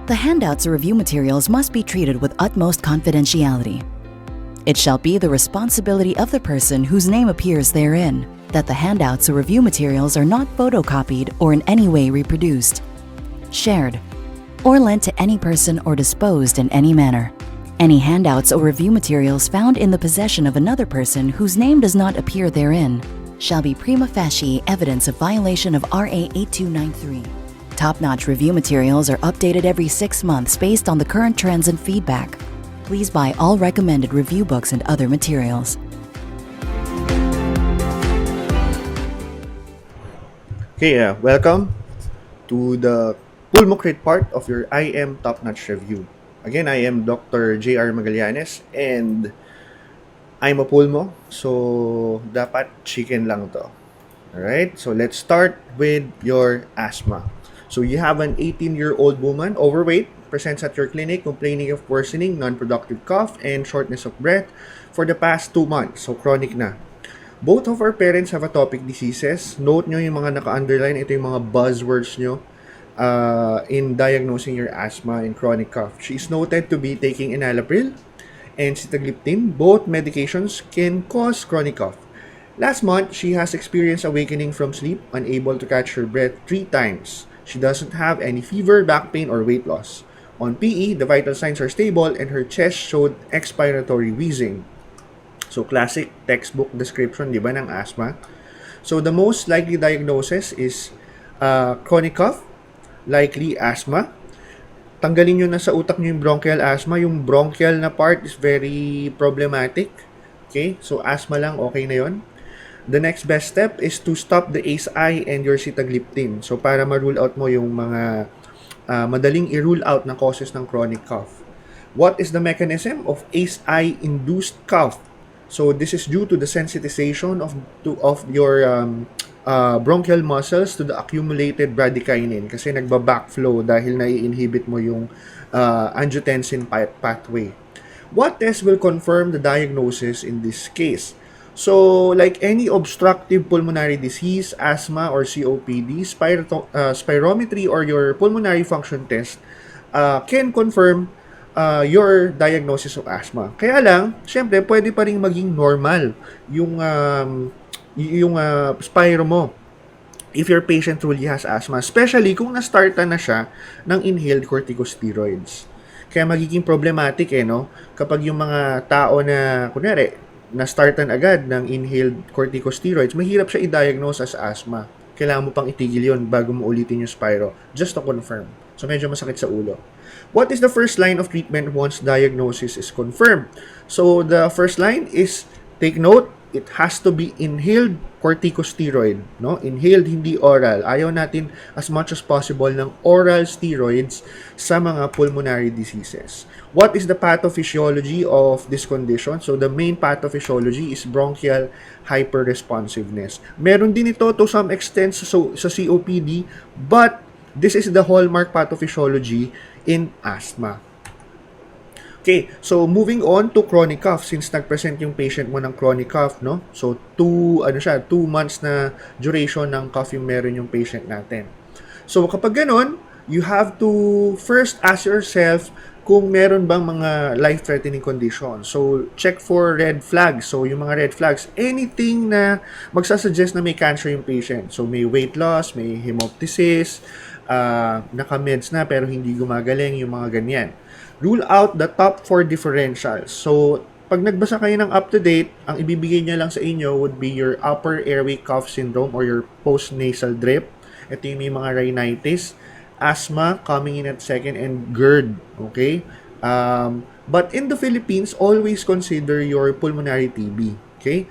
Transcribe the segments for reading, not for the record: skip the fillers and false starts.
The handouts or review materials must be treated with utmost confidentiality. It shall be the responsibility of the person whose name appears therein that the handouts or review materials are not photocopied or in any way reproduced, shared, or lent to any person or disposed in any manner. Any handouts or review materials found in the possession of another person whose name does not appear therein shall be prima facie evidence of violation of RA 8293. Top-notch review materials are updated every 6 months based on the current trends and feedback. Please buy all recommended review books and other materials. Okay, welcome to the Pulmocrit part of your I Am Top Notch review. Again, I am Dr. J.R. Magallanes and I'm a pulmo, so dapat chicken lang to. Alright, so let's start with your asthma. So you have an 18-year-old woman, overweight, presents at your clinic complaining of worsening non-productive cough and shortness of breath for the past 2 months, so chronic na. Both of our parents have atopic diseases. Note nyo yung mga naka-underline, ito yung mga buzzwords nyo in diagnosing your asthma and chronic cough. She is noted to be taking enalapril and sitagliptin. Both medications can cause chronic cough. Last month, she has experienced awakening from sleep, unable to catch her breath 3 times. She doesn't have any fever, back pain, or weight loss. On PE, the vital signs are stable and her chest showed expiratory wheezing. So, classic textbook description, di ba, ng asthma. So, the most likely diagnosis is chronic cough, likely asthma. Tanggalin nyo na sa utak nyo yung bronchial asthma. Yung bronchial na part is very problematic. Okay? So, asthma lang, okay na yon. The next best step is to stop the ACE-I and your sitagliptin. So, para ma-rule out mo yung mga madaling i-rule out na causes ng chronic cough. What is the mechanism of ACE-I-induced cough? So, this is due to the sensitization of your bronchial muscles to the accumulated bradykinin kasi nagba-backflow dahil nai-inhibit mo yung angiotensin pathway. What test will confirm the diagnosis in this case? So, like any obstructive pulmonary disease, asthma, or COPD, spirometry or your pulmonary function test can confirm your diagnosis of asthma. Kaya lang, syempre, pwede pa rin maging normal yung spiro mo if your patient truly has asthma, especially kung na-startan na siya ng inhaled corticosteroids. Kaya magiging problematic no? Kapag yung mga tao na, kunyari, na-startan agad ng inhaled corticosteroids, mahirap siya i-diagnose as asthma. Kailangan mo pang itigil yon bago mo ulitin yung spiro, just to confirm. So, medyo masakit sa ulo. What is the first line of treatment once diagnosis is confirmed? So, the first line is, take note, it has to be inhaled corticosteroid, no? Inhaled, hindi oral. Ayaw natin as much as possible ng oral steroids sa mga pulmonary diseases. What is the pathophysiology of this condition? So, the main pathophysiology is bronchial hyperresponsiveness. Meron din ito to some extent sa COPD, but this is the hallmark pathophysiology in asthma. Okay, so moving on to chronic cough, since nag-present yung patient mo ng chronic cough, no? So, 2 months na duration ng cough yung meron yung patient natin. So, kapag ganun, you have to first ask yourself kung meron bang mga life-threatening condition. So, check for red flags. So, yung mga red flags, anything na magsasuggest na may cancer yung patient. So, may weight loss, may hemoptysis, naka-meds na pero hindi gumagaling, yung mga ganyan. Rule out the top 4 differentials. So, pag nagbasa kayo ng up-to-date, ang ibibigay niya lang sa inyo would be your upper airway cough syndrome or your post-nasal drip. Ito yung may mga rhinitis, asthma coming in at second, and GERD. Okay? But in the Philippines, always consider your pulmonary TB. Okay?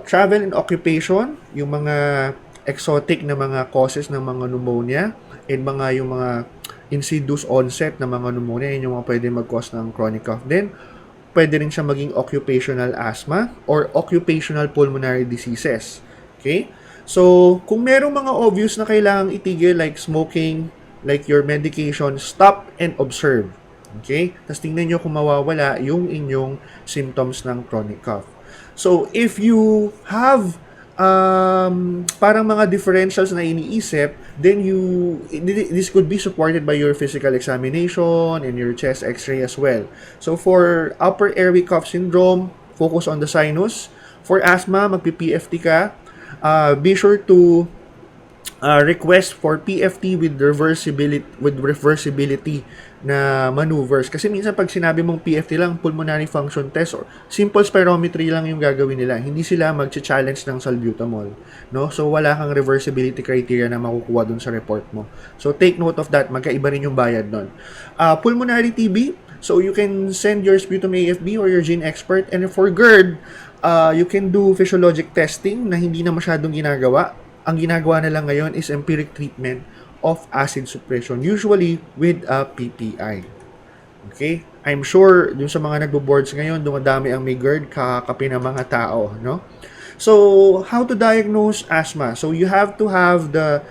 Travel and occupation, yung mga exotic na mga causes ng mga pneumonia, and yung mga insidious onset na mga pneumonia, yun yung mga pwede mag-cause ng chronic cough. Then, pwede rin siya maging occupational asthma or occupational pulmonary diseases. Okay? So, kung merong mga obvious na kailangang itigil like smoking, like your medication, stop and observe. Okay? Tapos tingnan nyo kung mawawala yung inyong symptoms ng chronic cough. So, if you have parang mga differentials na iniisip, then this could be supported by your physical examination and your chest x-ray as well. So for upper airway cough syndrome, focus on the sinus. For asthma, magpi-PFT ka. Be sure to request for PFT with reversibility na maneuvers. Kasi minsan pag sinabi mong PFT lang, pulmonary function test or simple spirometry lang yung gagawin nila. Hindi sila mag-challenge ng salbutamol, no? So wala kang reversibility criteria na makukuha dun sa report mo. So take note of that, magkaiba rin yung bayad nun. Pulmonary TB, so you can send your sputum AFB or your gene expert, and for GERD, you can do physiologic testing na hindi na masyadong ginagawa. Ang ginagawa na lang ngayon is empiric treatment of acid suppression, usually with a PPI. Okay? I'm sure dun sa mga nagbo-boards ngayon, dumadami ang may GERD, kakapi ng mga tao, no? So, how to diagnose asthma? So, you have to have the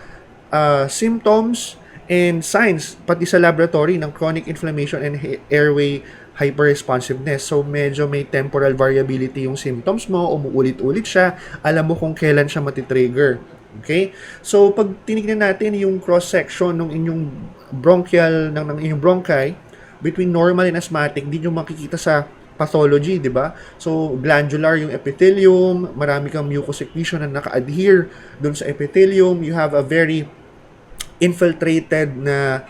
symptoms and signs, pati sa laboratory, ng chronic inflammation and airway hyperresponsiveness. So, medyo may temporal variability yung symptoms mo, umuulit-ulit siya, alam mo kung kailan siya matitrigger. Okay? So, pag tinignan natin yung cross-section ng inyong bronchial, ng inyong bronchi, between normal and asthmatic, hindi nyo makikita sa pathology, di ba? So, glandular yung epithelium, marami kang mucous secretion na naka-adhere dun sa epithelium, you have a very infiltrated na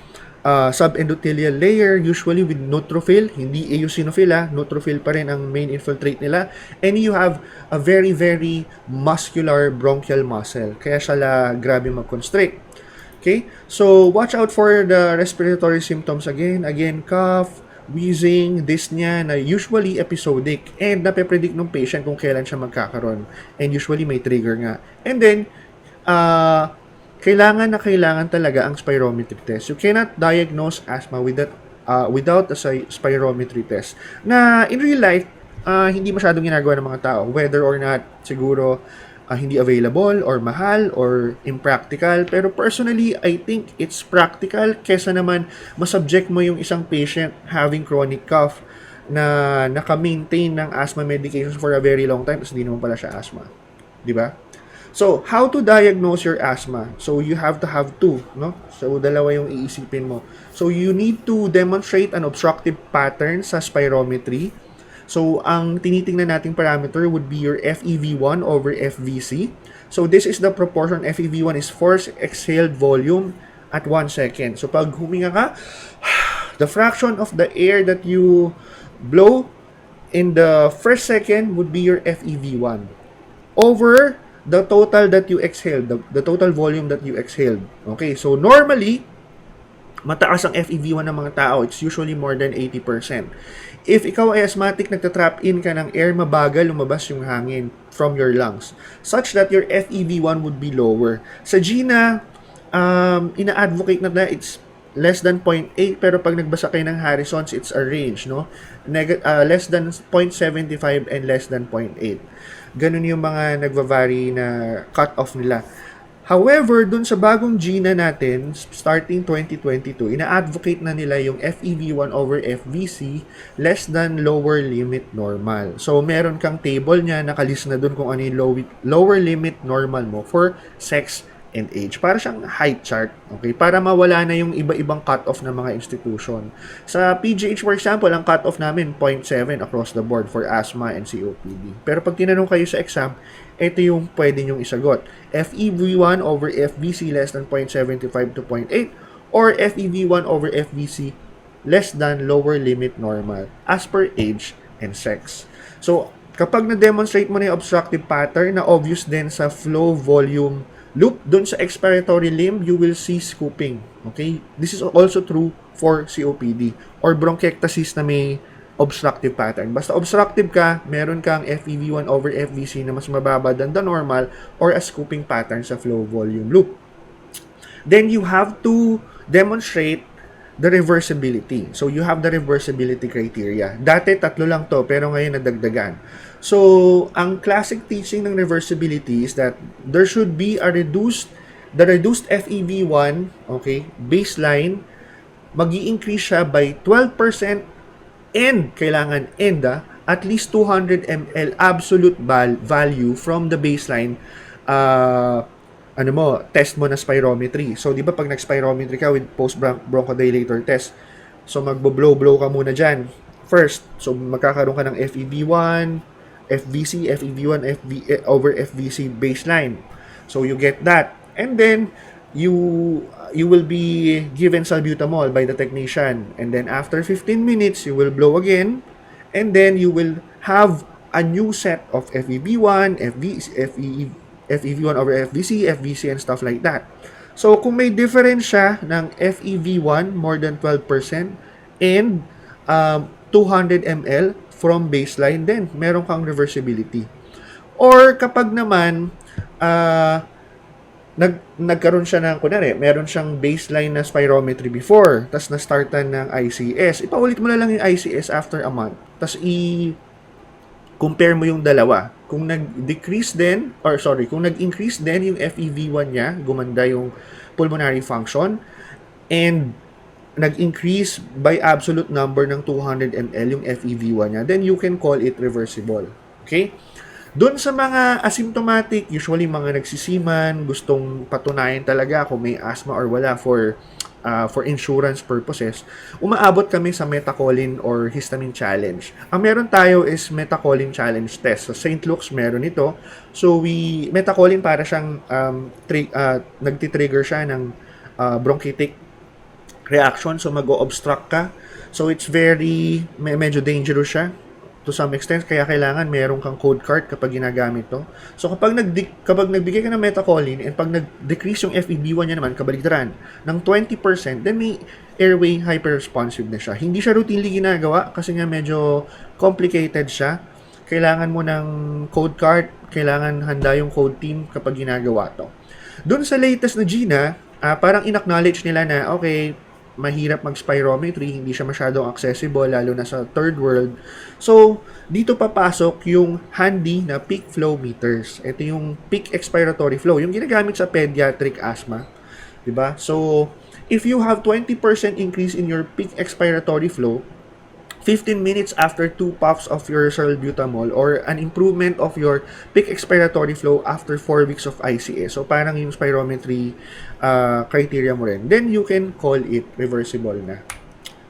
subendothelial layer, usually with neutrophil, hindi eosinophil, neutrophil pa rin ang main infiltrate nila, and you have a very, very muscular bronchial muscle, kaya siya grabe mag-constrict. Okay? So, watch out for the respiratory symptoms again, cough, wheezing, dyspnea, na usually episodic, and nape-predict ng patient kung kailan siya magkakaroon, and usually may trigger nga. And then, kailangan talaga ang spirometry test. You cannot diagnose asthma without a spirometry test. Na in real life, hindi masyadong ginagawa ng mga tao. Whether or not siguro hindi available or mahal or impractical. Pero personally, I think it's practical kesa naman masubject mo yung isang patient having chronic cough na naka-maintain ng asthma medications for a very long time tapos hindi naman pala siya asthma. Di ba? So, how to diagnose your asthma? So, you have to have two, no? So, dalawa yung iisipin mo. So, you need to demonstrate an obstructive pattern sa spirometry. So, ang tinitingnan nating parameter would be your FEV1 over FVC. So, this is the proportion. FEV1 is forced exhaled volume at 1 second. So, pag huminga ka, the fraction of the air that you blow in the first second would be your FEV1 over the total that you exhaled, the total volume that you exhaled. Okay, so normally, mataas ang FEV1 ng mga tao. It's usually more than 80%. If ikaw ay asthmatic, nagtatrap in ka ng air, mabagal lumabas yung hangin from your lungs, such that your FEV1 would be lower. Sa GINA, ina-advocate na it's less than 0.8, pero pag nagbasa kayo ng Harrison's, it's a range, no? Less than 0.75 and less than 0.8. Ganun yung mga nagva-vary na cut-off nila. However, dun sa bagong GINA natin, starting 2022, ina-advocate na nila yung FEV1 over FVC less than lower limit normal. So, meron kang table niya, nakalist na dun kung ano yung lower limit normal mo for sex and age. Para siyang height chart, okay? Para mawala na yung iba-ibang cut-off ng mga institution. Sa PGH, for example, ang cut-off namin, 0.7 across the board for asthma and COPD. Pero pag tinanong kayo sa exam, ito yung pwede nyong isagot. FEV1 over FVC less than 0.75 to 0.8 or FEV1 over FVC less than lower limit normal as per age and sex. So, kapag na-demonstrate mo na yung obstructive pattern na obvious din sa flow volume loop, dun sa expiratory limb, you will see scooping. Okay? This is also true for COPD or bronchiectasis na may obstructive pattern. Basta obstructive ka, meron kang FEV1 over FVC na mas mababa than the normal or a scooping pattern sa flow volume loop. Then you have to demonstrate the reversibility. So, you have the reversibility criteria. Dati, 3 lang to, pero ngayon nadagdagan. So, ang classic teaching ng reversibility is that there should be the reduced FEV1, okay, baseline, magi-increase siya by 12% and, kailangan at least 200 ml absolute value from the baseline ano mo, test mo na spirometry. So, di ba pag nag-spirometry ka with post-bronchodilator test, so magbo-blow-blow ka muna dyan. First, so magkakaroon ka ng FEV1, FVC, FEV1, over FVC baseline. So, you get that. And then, you will be given salbutamol by the technician. And then, after 15 minutes, you will blow again. And then, you will have a new set of FEV1, FEV1 over FVC, FVC, and stuff like that. So, kung may difference siya ng FEV1 more than 12% and 200 ml from baseline, then meron kang reversibility. Or kapag naman nagkaroon siya ng, kunwari, meron siyang baseline na spirometry before, tas na-startan ng ICS, ipaulit mo na lang yung ICS after a month. Tas compare mo yung dalawa. Kung nag-decrease din, kung nag-increase din yung FEV1 niya, gumanda yung pulmonary function, and nag-increase by absolute number ng 200 ml yung FEV1 niya, then you can call it reversible. Okay? Doon sa mga asymptomatic, usually mga nagsisiman, gustong patunayan talaga kung may asthma or wala for insurance purposes, umaabot kami sa Methacholine or Histamine Challenge. Ang meron tayo is Methacholine Challenge test. So, St. Luke's meron ito. So, Methacholine para siyang nagtitrigger siya ng bronchitic reaction. So, mag-o-obstruct ka. So, it's medyo dangerous siya to some extent, kaya kailangan meron kang code card kapag ginagamit to. So, kapag nagbigay ka ng Methacholine and pag nag-decrease yung FEV1 niya naman, kabaligtaran, ng 20%, then may airway hyperresponsive na siya. Hindi siya routinely ginagawa kasi nga medyo complicated siya. Kailangan mo ng code card, kailangan handa yung code team kapag ginagawa to. Doon sa latest na GINA, parang in-acknowledge nila na, okay, mahirap mag-spirometry, hindi siya masyadong accessible, lalo na sa third world. So, dito papasok yung handy na peak flow meters. Ito yung peak expiratory flow, yung ginagamit sa pediatric asthma. Diba? So, if you have 20% increase in your peak expiratory flow, 15 minutes after 2 puffs of your salbutamol, or an improvement of your peak expiratory flow after 4 weeks of ICS. So, parang yung spirometry criteria mo rin. Then, you can call it reversible na.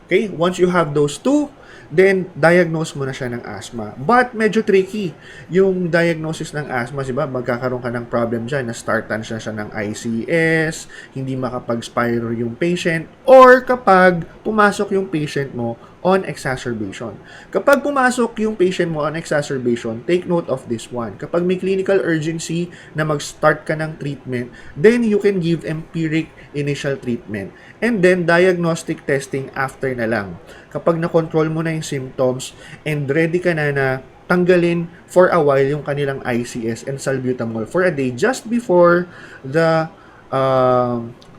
Okay? Once you have those two, then diagnose mo na siya ng asthma. But medyo tricky yung diagnosis ng asthma, diba? Magkakaroon ka ng problem dyan, na-startan siya ng ICS, hindi makapag-spiro yung patient, or kapag pumasok yung patient mo on exacerbation. Kapag pumasok yung patient mo on exacerbation, take note of this one. Kapag may clinical urgency na mag-start ka ng treatment, then you can give empiric initial treatment. And then, diagnostic testing after na lang. Kapag na-control mo na yung symptoms and ready ka na tanggalin for a while yung kanilang ICS and salbutamol for a day just before the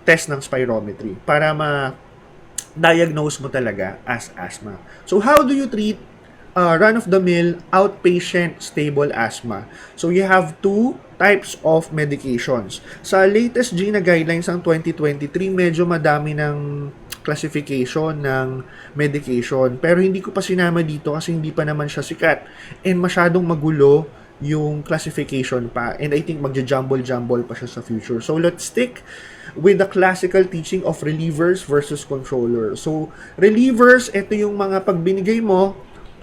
test ng spirometry para diagnose mo talaga as asthma. So, how do you treat run-of-the-mill outpatient stable asthma? So, you have two types of medications. Sa latest GINA guidelines ng 2023, medyo madami ng classification ng medication. Pero hindi ko pa sinama dito kasi hindi pa naman siya sikat. And masyadong magulo yung classification pa. And I think magja-jumble-jumble pa siya sa future. So, let's stick with the classical teaching of relievers versus controllers. So, relievers, ito yung mga pag binigay mo,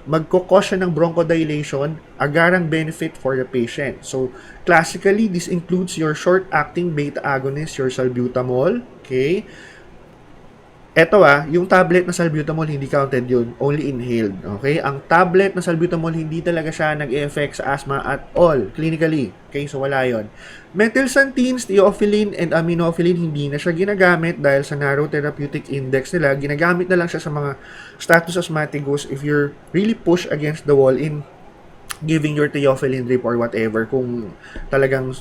magkukos siya ng bronchodilation, agarang benefit for the patient. So, classically, this includes your short-acting beta agonist, your salbutamol, okay? Eto yung tablet na salbutamol, hindi counted yun. Only inhaled. Okay? Ang tablet na salbutamol, hindi talaga siya nag-e-effect sa asthma at all, clinically. Okay? So, wala yun. Methylxanthines, theophylline, and aminophylline, hindi na siya ginagamit dahil sa narrow therapeutic index nila. Ginagamit na lang siya sa mga status asthmaticus if you're really push against the wall in giving your theophylline drip or whatever kung talagang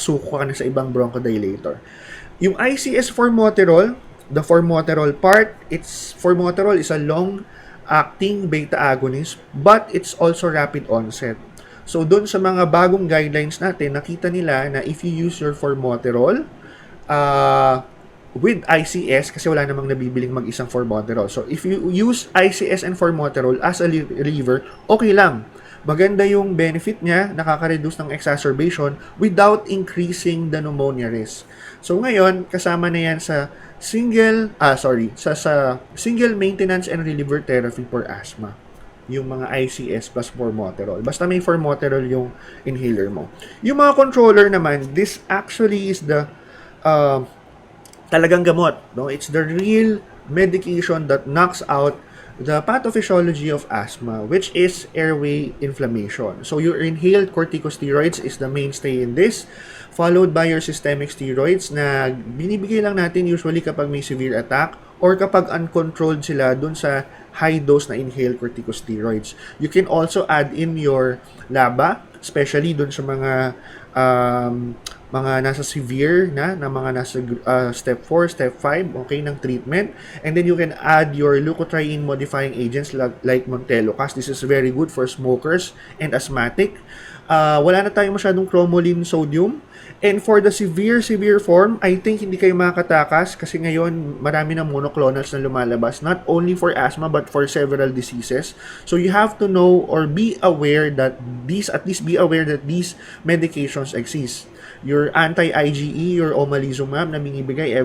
suko ka na sa ibang bronchodilator. Yung ICS formoterol, the formoterol part, formoterol is a long-acting beta agonist, but it's also rapid onset. So, doon sa mga bagong guidelines natin, nakita nila na if you use your formoterol with ICS, kasi wala namang nabibiling mag-isang formoterol. So, if you use ICS and formoterol as a reliever, okay lang. maganda yung benefit niya, nakaka-reduce ng exacerbation without increasing the pneumonia risk. So ngayon, kasama na yan sa single maintenance and reliever therapy for asthma, yung mga ICS plus formoterol. Basta may formoterol yung inhaler mo. Yung mga controller naman, this actually is the talagang gamot, no? It's the real medication that knocks out the pathophysiology of asthma, which is airway inflammation. So your inhaled corticosteroids is the mainstay in this, followed by your systemic steroids na binibigay lang natin usually kapag may severe attack or kapag uncontrolled sila dun sa high dose na inhaled corticosteroids. You can also add in your LABA, especially dun sa mga nasa severe na mga nasa step 4, step 5, okay, ng treatment. And then you can add your leukotriene modifying agents like Montelukast. This is very good for smokers and asthmatic. Wala na tayong masyadong cromolyn sodium. And for the severe form, I think hindi kayo makakatakas kasi ngayon marami ng monoclonals na lumalabas, not only for asthma but for several diseases. So you have to know or be aware that these medications exist. Your anti-IgE, your omalizumab na binibigay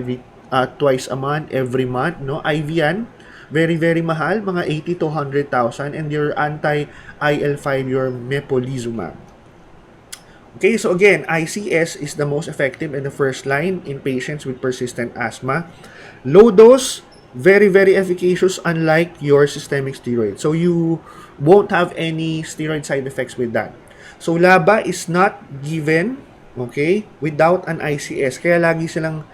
twice a month, every month, no? IV yan. Very, very mahal, mga 80 to 100,000. And your anti-IL-5, your mepolizumab. Okay, so again, ICS is the most effective in the first line in patients with persistent asthma. Low dose, very, very efficacious unlike your systemic steroid. So you won't have any steroid side effects with that. So LABA is not given, okay, without an ICS. Kaya lagi silang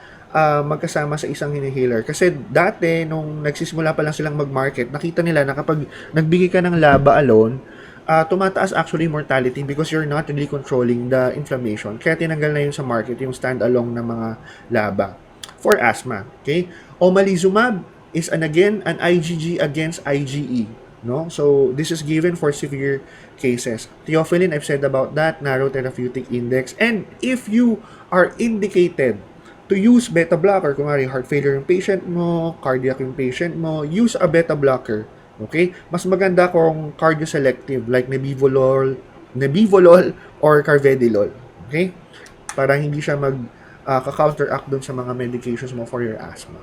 magkasama sa isang inhaler. Kasi dati, nung nagsisimula pa lang silang mag-market, nakita nila na kapag nagbigay ka ng LABA alone, tumataas actually mortality because you're not really controlling the inflammation. Kaya tinanggal na yun sa market, yung stand-alone na mga LABA for asthma. Okay? Omalizumab is again an IgG against IgE. No? So this is given for severe cases. Theophylline, I've said about that, narrow therapeutic index. And if you are indicated to use beta blocker, kung heart failure yung patient mo, cardiac yung patient mo, use a beta blocker. Okay? Mas maganda kung cardio-selective like nebivolol or carvedilol. Okay? Para hindi siya ka-counteract dun sa mga medications mo for your asthma.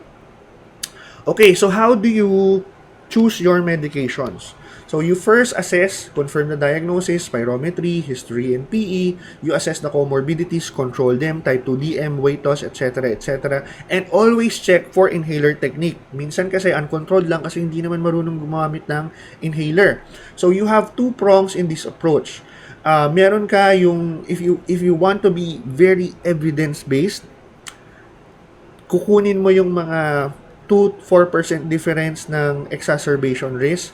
Okay, so how do you choose your medications? So you first assess, confirm the diagnosis, spirometry, history, and PE. You assess the comorbidities, control them, type 2 DM, weight loss, etc., etc. And always check for inhaler technique. Minsan kasi uncontrolled lang kasi hindi naman marunong gumamit ng inhaler. So you have two prongs in this approach. Meron ka yung, if you want to be very evidence-based, kukunin mo yung mga 2-4% difference ng exacerbation risk.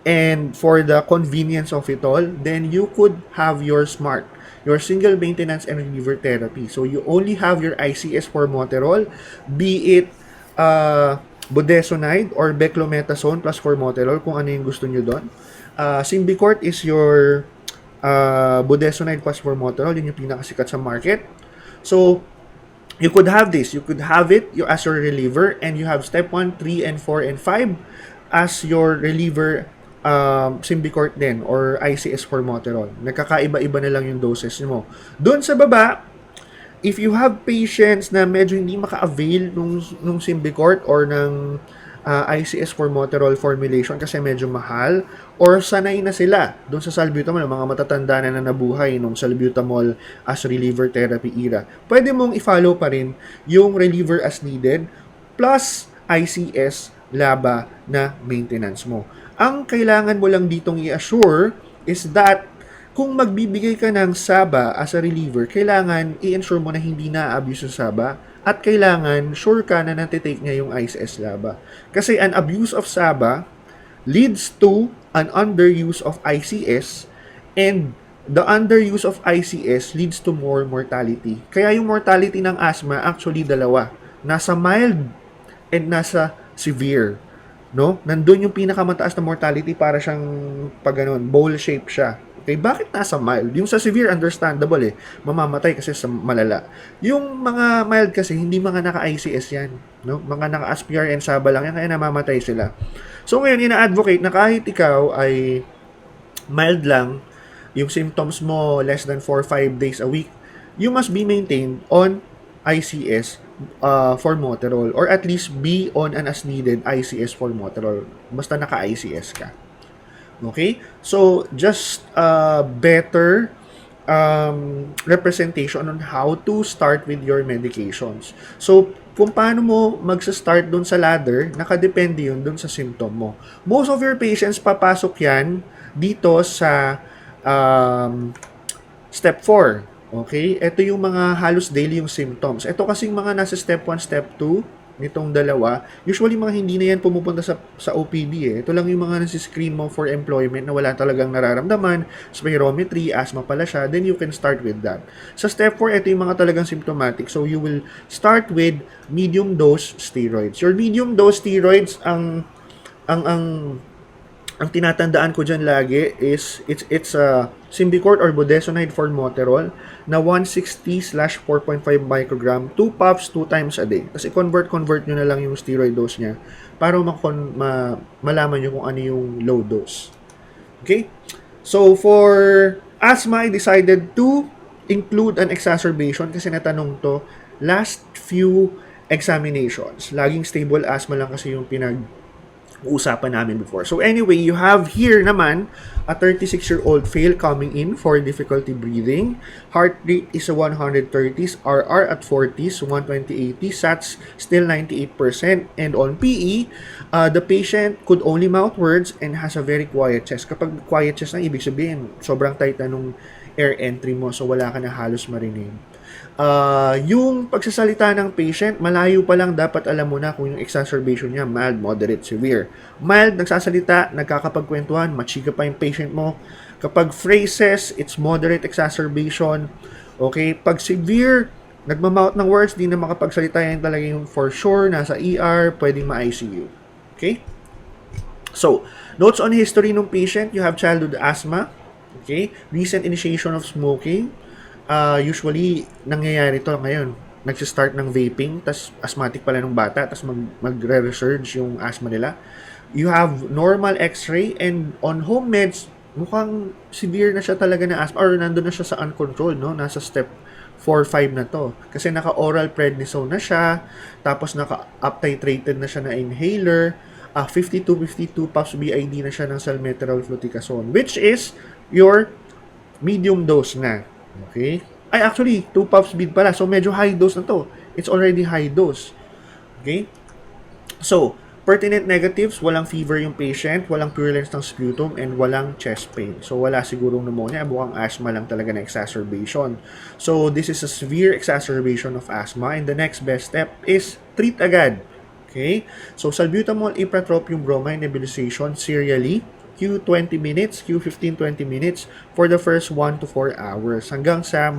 And for the convenience of it all, then you could have your SMART, your single maintenance and reliever therapy. So you only have your ICS formoterol, be it budesonide or beclometasone plus formoterol, kung ano yung gusto nyo doon. Symbicort is your budesonide plus formoterol, yun yung pinakasikat sa market. So you could have this, you could have it as your reliever, and you have step 1, 3, and 4, and 5 as your reliever. Symbicort din or ICS formoterol. Nagkakaiba-iba na lang yung doses mo. Doon sa baba, if you have patients na medyo hindi maka-avail nung Symbicort or ng ICS formoterol formulation kasi medyo mahal, or sanay na sila doon sa salbutamol, mga matatanda na nabuhay nung salbutamol as reliever therapy era, pwede mong i-follow pa rin yung reliever as needed plus ICS LABA na maintenance mo. Ang kailangan mo lang ditong i-assure is that kung magbibigay ka ng SABA as a reliever, kailangan i-ensure mo na hindi na-abuse yung SABA at kailangan sure ka na natitake niya yung ICS LABA. Kasi an abuse of SABA leads to an underuse of ICS, and the underuse of ICS leads to more mortality. Kaya yung mortality ng asthma actually dalawa. Nasa mild and nasa severe. No? Nandun yung pinakamataas na mortality, para siyang bowl shape siya. Okay, bakit nasa mild? Yung sa severe, understandable mamamatay kasi sa malala. Yung mga mild kasi, hindi mga naka-ICS yan. No? Mga naka-aspire and SABA lang yan, kaya namamatay sila. So ngayon, ina-advocate na kahit ikaw ay mild lang, yung symptoms mo less than 4-5 days a week, you must be maintained on ICS for Moterol, or at least be on an as needed ICS for Moterol. Basta naka-ICS ka. Okay? So, just better representation on how to start with your medications. So, kung paano mo magsa-start dun sa ladder, nakadepende yun dun sa symptom mo. Most of your patients, papasok yan dito sa step 4. Okay? Ito yung mga halos daily yung symptoms. Ito kasing mga nasa step 1, step 2, nitong dalawa, usually mga hindi na yan pumupunta sa OPD eh. Ito lang yung mga nasi-screen mo for employment na wala talagang nararamdaman, spirometry, asthma pala siya, then you can start with that. Sa step 4, ito yung mga talagang symptomatic. So you will start with medium dose steroids. Your medium dose steroids, ang tinatandaan ko dyan lagi is it's Symbicort or budesonide for Moterol na 160/4.5 microgram, 2 puffs 2 times a day. Tapos i-convert nyo na lang yung steroid dose niya para malaman nyo kung ano yung low dose. Okay? So for asthma, I decided to include an exacerbation kasi natanong to last few examinations. Laging stable asthma lang kasi yung usapan namin before. So anyway, you have here naman a 36-year-old male coming in for difficulty breathing. Heart rate is a 130s, RR at 40s, 120/80, SATs still 98%. And on PE, the patient could only mouth words and has a very quiet chest. Kapag quiet chest na, ibig sabihin, sobrang tight na nung air entry mo, so wala ka na halos marinig. Yung pagsasalita ng patient, malayo pa lang dapat alam mo na kung yung exacerbation niya, mild, moderate, severe. Mild, nagsasalita, nagkakapagkwentuhan, machika pa yung patient mo. Kapag phrases, it's moderate exacerbation. Okay? Pag severe, nagmamouth ng words, di na makapagsalita, yan talaga yung for sure, nasa ER, pwedeng ma-ICU. Okay? So, notes on history ng patient, you have childhood asthma. Okay? Recent initiation of smoking. Usually, nangyayari to ngayon. Nagsistart ng vaping, tas asthmatic pala ng bata, tas magre-resurge yung asthma nila. You have normal x-ray, and on home meds, mukhang severe na siya talaga na asthma, or nandun na siya sa uncontrolled, no? Nasa step 4-5 na to. Kasi naka-oral prednisone na siya, tapos naka-up-titrated na siya na inhaler, 52 puffs BID na siya ng salmeterol fluticasone, which is your medium dose na. Okay? Ay, actually, 2 puffs bid pala. So, medyo high dose na to. It's already high dose. Okay? So, pertinent negatives, walang fever yung patient, walang purulence ng sputum, and walang chest pain. So, wala sigurong pneumonia. Mukhang asthma lang talaga na exacerbation. So, this is a severe exacerbation of asthma, and the next best step is treat agad. Okay? So, salbutamol, ipratropium bromide nebulization serially, Q 20 minutes, Q 15-20 minutes for the first 1 to 4 hours hanggang sa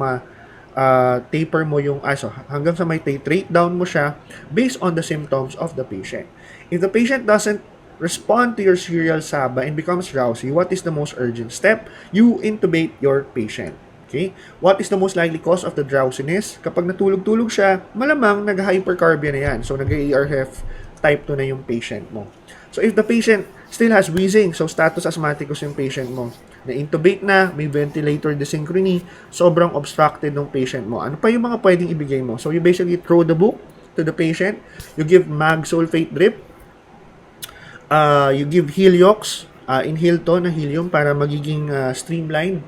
taper mo yung hanggang sa may titrate down mo siya based on the symptoms of the patient. If the patient doesn't respond to your serial SABA and becomes drowsy, what is the most urgent step? You intubate your patient. Okay? What is the most likely cause of the drowsiness? Kapag natulog-tulog siya, malamang nag-hypercarbia na yan. So, nag-ARF type 2 na yung patient mo. So, if the patient still has wheezing, so status asthmaticus yung patient mo, na-intubate na, may ventilator desynchrony, sobrang obstructed ng patient mo, ano pa yung mga pwedeng ibigay mo? So, you basically throw the book to the patient, you give mag sulfate drip, you give Heliox, inhale to na helium para magiging streamlined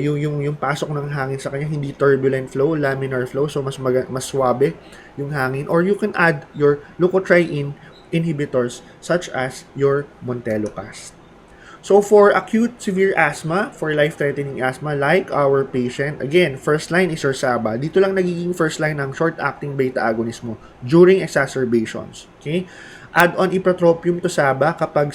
yung pasok ng hangin sa kanya, hindi turbulent flow, laminar flow, so mas swabe yung hangin. Or you can add your leukotriene inhibitors such as your Montelukast. So for acute severe asthma, for life-threatening asthma like our patient, again, first line is your SABA. Dito lang nagiging first line ng short-acting beta agonist mo during exacerbations. Okay? Add on ipratropium to SABA kapag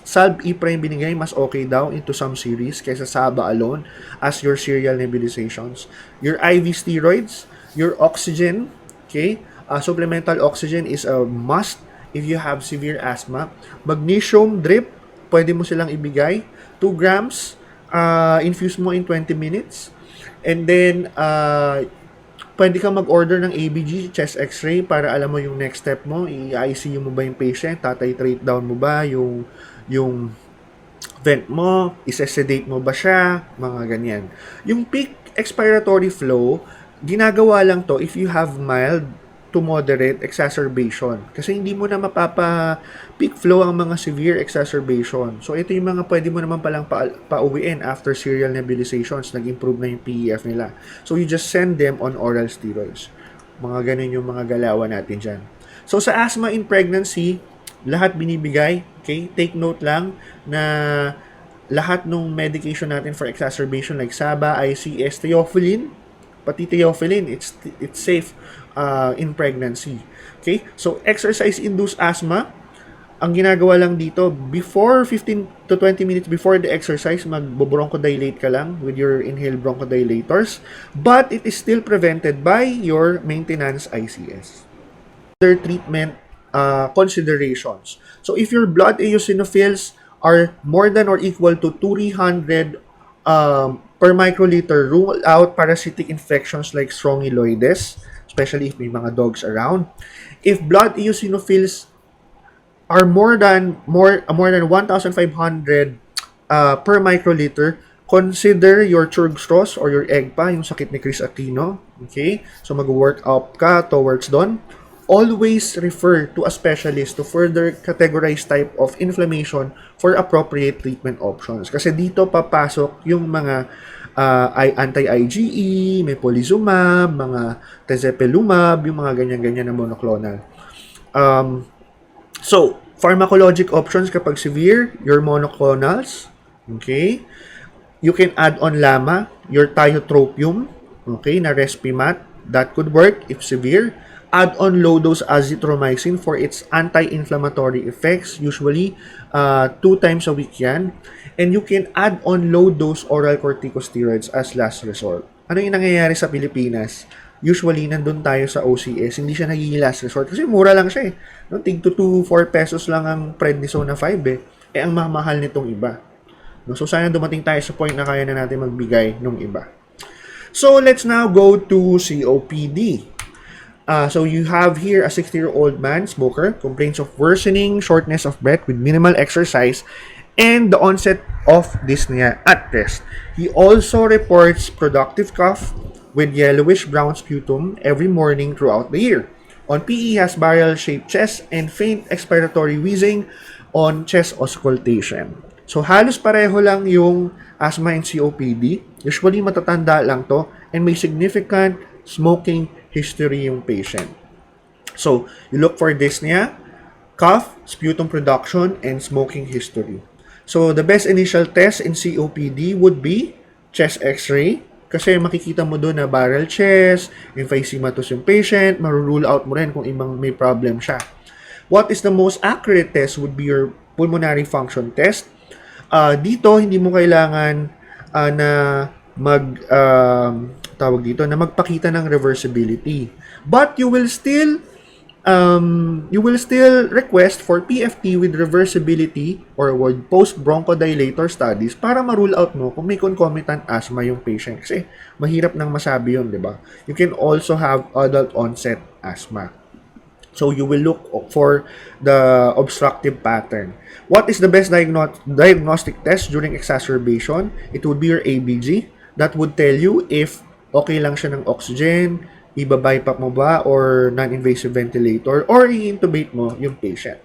Salb-Ipra yung binigay, mas okay daw into some series kaysa SABA alone as your serial nebulizations. Your IV steroids, your oxygen, okay? Supplemental oxygen is a must if you have severe asthma. Magnesium drip, pwede mo silang ibigay. 2 grams, infuse mo in 20 minutes. And then, pwede kang mag-order ng ABG, chest x-ray, para alam mo yung next step mo. I-ICU mo ba yung patient? Tatitrate down mo ba yung vent mo, isesedate mo ba siya, mga ganyan. Yung peak expiratory flow, ginagawa lang to if you have mild to moderate exacerbation. Kasi hindi mo na mapapa-peak flow ang mga severe exacerbation. So, ito yung mga pwede mo naman palang pauwiin after serial nebulizations. Nag-improve na yung PEF nila. So, you just send them on oral steroids. Mga ganun yung mga galawan natin dyan. So, sa asthma in pregnancy, lahat binibigay. Okay? Take note lang na lahat ng medication natin for exacerbation like SABA, ICS, theophylline, pati theophylline, it's safe in pregnancy. Okay? So, exercise-induced asthma, ang ginagawa lang dito, before 15 to 20 minutes before the exercise, mag-bronchodilate ka lang with your inhaled bronchodilators, but it is still prevented by your maintenance ICS. Other treatment considerations. So, if your blood eosinophils are more than or equal to 300 per microliter, rule out parasitic infections like strongyloides, especially if may mga dogs around. If blood eosinophils are more than 1,500 per microliter, consider your Churg-Strauss or your EGPA, yung sakit ni Chris Aquino. Okay? So, mag-work up ka towards doon. Always refer to a specialist to further categorize type of inflammation for appropriate treatment options. Kasi dito papasok yung mga anti-IgE, mepolizumab, mga tezepelumab, yung mga ganyan-ganyan na monoclonal. So, pharmacologic options kapag severe, your monoclonals, okay? You can add on LAMA, your tiotropium, okay, na Respimat, that could work if severe. Add on low-dose azithromycin for its anti-inflammatory effects, usually 2 times a week yan. And you can add on low-dose oral corticosteroids as last resort. Ano yung nangyayari sa Pilipinas? Usually, nandun tayo sa OCS, hindi siya nagiging last resort kasi mura lang siya eh. No? Tig to 2-4 pesos lang ang prednisone na 5 eh. Ang mamahal nitong iba. No? So, sana dumating tayo sa point na kaya na natin magbigay ng iba. So, let's now go to COPD. So you have here a 60-year-old man, smoker, complains of worsening shortness of breath with minimal exercise and the onset of dyspnea at rest. He also reports productive cough with yellowish-brown sputum every morning throughout the year. On PE, has barrel-shaped chest and faint expiratory wheezing on chest auscultation. So halos pareho lang yung asthma and COPD. Usually matatanda lang to and may significant smoking history yung patient. So, you look for dyspnea, cough, sputum production, and smoking history. So, the best initial test in COPD would be chest x-ray kasi makikita mo doon na barrel chest, emphysematus yung patient, marurule out mo rin kung ibang may problem siya. What is the most accurate test would be your pulmonary function test. Dito, hindi mo kailangan na magpakita ng reversibility. But you will still request for PFT with reversibility or with post-bronchodilator studies para ma-rule out mo kung may concomitant asthma yung patient. Kasi mahirap nang masabi yun, di ba? You can also have adult onset asthma. So you will look for the obstructive pattern. What is the best diagnostic test during exacerbation? It would be your ABG. That would tell you if okay lang siya ng oxygen, iba-BiPAP mo ba or non-invasive ventilator, or i-intubate mo yung patient.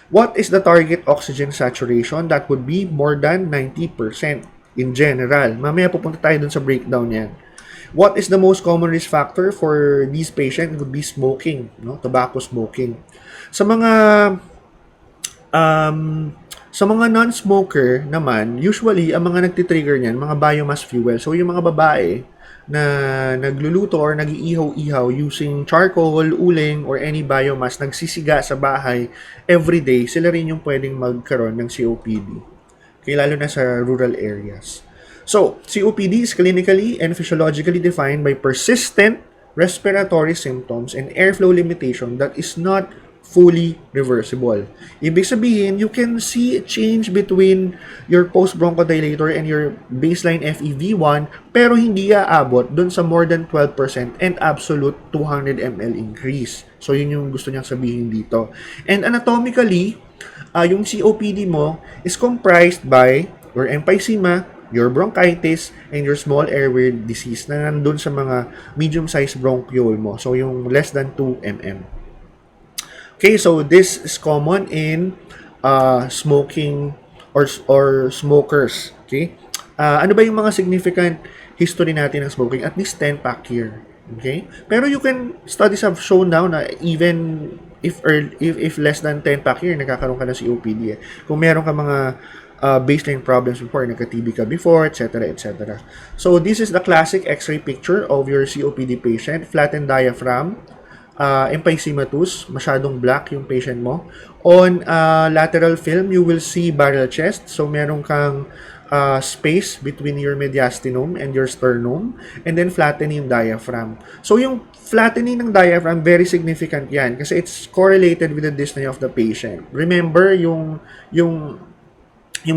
What is the target oxygen saturation? That would be more than 90% in general. Mamaya pupunta tayo dun sa breakdown yan. What is the most common risk factor for these patients? It would be smoking, no? Tobacco smoking. Sa mga non-smoker naman, usually, ang mga nagtitrigger niyan, mga biomass fuel. So, yung mga babae na nagluluto or nag-iihaw-ihaw using charcoal, uling, or any biomass, nagsisiga sa bahay everyday, sila rin yung pwedeng magkaroon ng COPD. Okay, lalo na sa rural areas. So, COPD is clinically and physiologically defined by persistent respiratory symptoms and airflow limitation that is not fully reversible. Ibig sabihin, you can see a change between your post-bronchodilator and your baseline FEV1 pero hindi aabot dun sa more than 12% and absolute 200 ml increase. So, yun yung gusto niyang sabihin dito. And anatomically, yung COPD mo is comprised by your emphysema, your bronchitis, and your small airway disease na nandun sa mga medium-sized bronchiole mo. So, yung less than 2 mm. Okay, so this is common in smoking or smokers. Okay? Ano ba yung mga significant history natin ng smoking? At least 10 pack year. Okay? Pero studies have shown now na even if less than 10 pack year, nagkakaroon ka ng COPD. Kung meron ka mga baseline problems before, nagka-TB ka before, etc., etc. So, this is the classic X-ray picture of your COPD patient. Flattened diaphragm, emphysematous, masyadong black yung patient mo. On lateral film, you will see barrel chest. So, meron kang space between your mediastinum and your sternum, and then flattening diaphragm. So, yung flattening ng diaphragm, very significant yan kasi it's correlated with the dyspnea of the patient. Remember, yung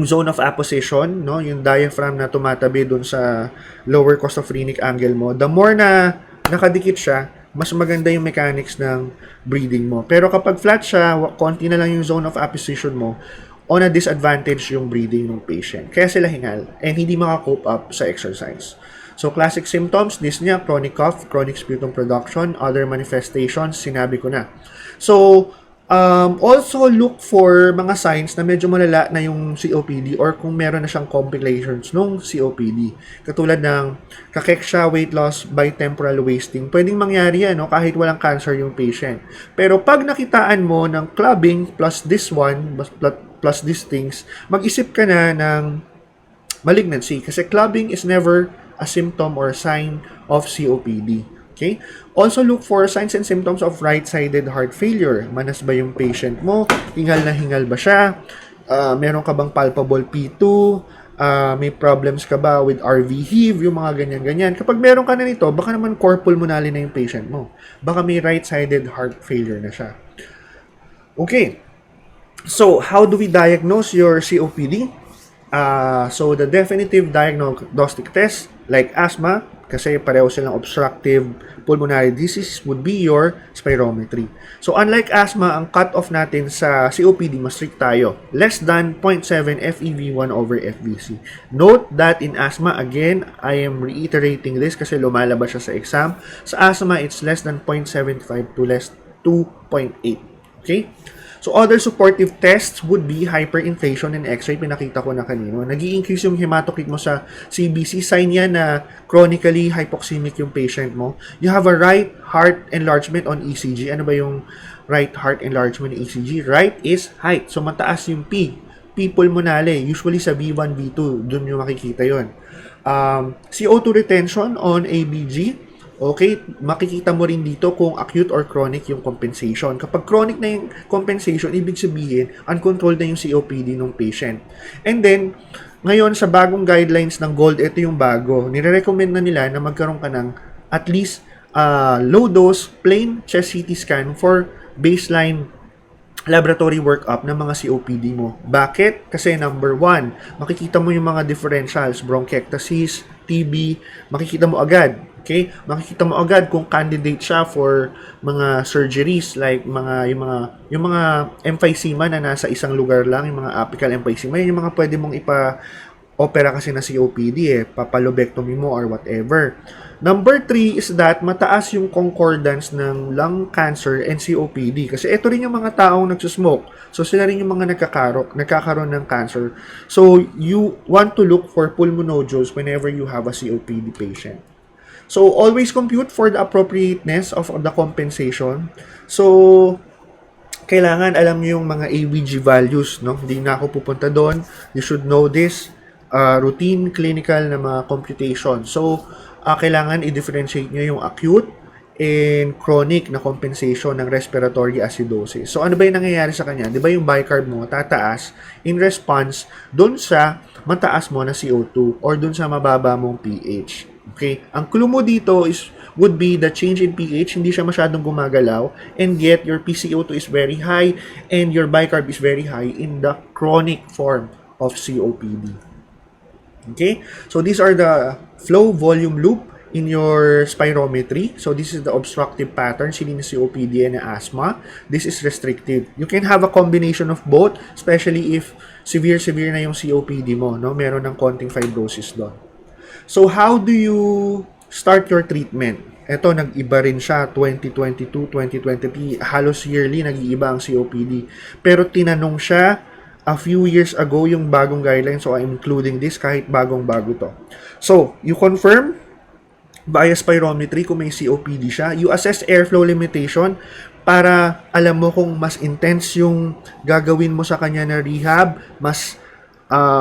zone of apposition, no, yung diaphragm na tumatabi dun sa lower costophrenic angle mo, the more na nakadikit siya, mas maganda yung mechanics ng breathing mo. Pero kapag flat siya, konti na lang yung zone of apposition mo, on a disadvantage yung breathing ng patient. Kaya sila hingal and hindi maka-cope up sa exercise. So, classic symptoms, dyspnea, chronic cough, chronic sputum production, other manifestations, sinabi ko na. So, also look for mga signs na medyo malala na yung COPD or kung meron na siyang complications nung COPD. Katulad ng cachexia, weight loss, bitemporal wasting. Pwedeng mangyari yan, no? Kahit walang cancer yung patient. Pero pag nakitaan mo ng clubbing plus this one, plus these things, mag-isip ka na ng malignancy kasi clubbing is never a symptom or sign of COPD. Okay? Also look for signs and symptoms of right-sided heart failure. Manas ba yung patient mo? Hingal na hingal ba siya? Meron ka bang palpable P2? May problems ka ba with RV heave? Yung mga ganyan-ganyan. Kapag meron ka na nito, baka naman core pulmonale na yung patient mo. Baka may right-sided heart failure na siya. Okay. So, how do we diagnose your COPD? So, the definitive diagnostic test, like asthma, kasi pareho silang obstructive pulmonary disease, would be your spirometry. So, unlike asthma, ang cutoff natin sa COPD, mas strict tayo. Less than 0.7 FEV1 over FVC. Note that in asthma, again, I am reiterating this kasi lumalabas siya sa exam. Sa asthma, it's less than 0.75 to less 2.8. Okay? So, other supportive tests would be hyperinflation and X-ray. Pinakita ko na kanino. Nag-i-increase yung hematocrit mo sa CBC. Sign yan na chronically hypoxemic yung patient mo. You have a right heart enlargement on ECG. Ano ba yung right heart enlargement on ECG? Right is height. So, mataas yung P. P pulmonale. Usually sa V1, V2. Doon yung makikita yon. CO2 retention on ABG. Okay, makikita mo rin dito kung acute or chronic yung compensation. Kapag chronic na yung compensation, ibig sabihin, uncontrolled na yung COPD ng patient. And then, ngayon sa bagong guidelines ng GOLD, ito yung bago. Nire-recommend na nila na magkaroon ka ng at least low dose plain chest CT scan for baseline laboratory workup ng mga COPD mo. Bakit? Kasi number 1, makikita mo yung mga differentials, bronchiectasis, TB, makikita mo agad. Okay? Makikita mo agad kung candidate siya for mga surgeries like yung mga emphysema na nasa isang lugar lang, yung mga apical emphysema, yung mga pwede mong ipa-opera kasi na COPD papalobectomy mo or whatever. Number 3 is that mataas yung concordance ng lung cancer and COPD kasi ito rin yung mga taong nagsusmoke. So sila rin yung mga nagkakaroon ng cancer. So you want to look for pulmonodules whenever you have a COPD patient. So, always compute for the appropriateness of the compensation. So, kailangan alam niyo yung mga ABG values, no? Hindi na ako pupunta doon. You should know this. Routine, clinical na mga computation. So, kailangan i-differentiate niyo yung acute and chronic na compensation ng respiratory acidosis. So, ano ba yung nangyayari sa kanya? Di ba yung bicarb mo tataas in response doon sa mataas mo na CO2 or doon sa mababa mong pH? Okay? Ang clue mo dito would be the change in pH, hindi siya masyadong gumagalaw, and yet your PCO2 is very high and your bicarb is very high in the chronic form of COPD. Okay? So these are the flow, volume, loop, in your spirometry. So this is the obstructive pattern seen in COPD and asthma. This is restrictive. You can have a combination of both, especially if severe na yung COPD mo, no? Meron ng konting fibrosis doon. So how do you start your treatment? Ito, nag-iba rin siya, 2022, 2023, halos yearly nag-iiba ang COPD. Pero tinanong siya a few years ago yung bagong guidelines, so I'm including this kahit bagong-bago to. So, you confirm via spirometry kung may COPD siya. You assess airflow limitation para alam mo kung mas intense yung gagawin mo sa kanya na rehab, mas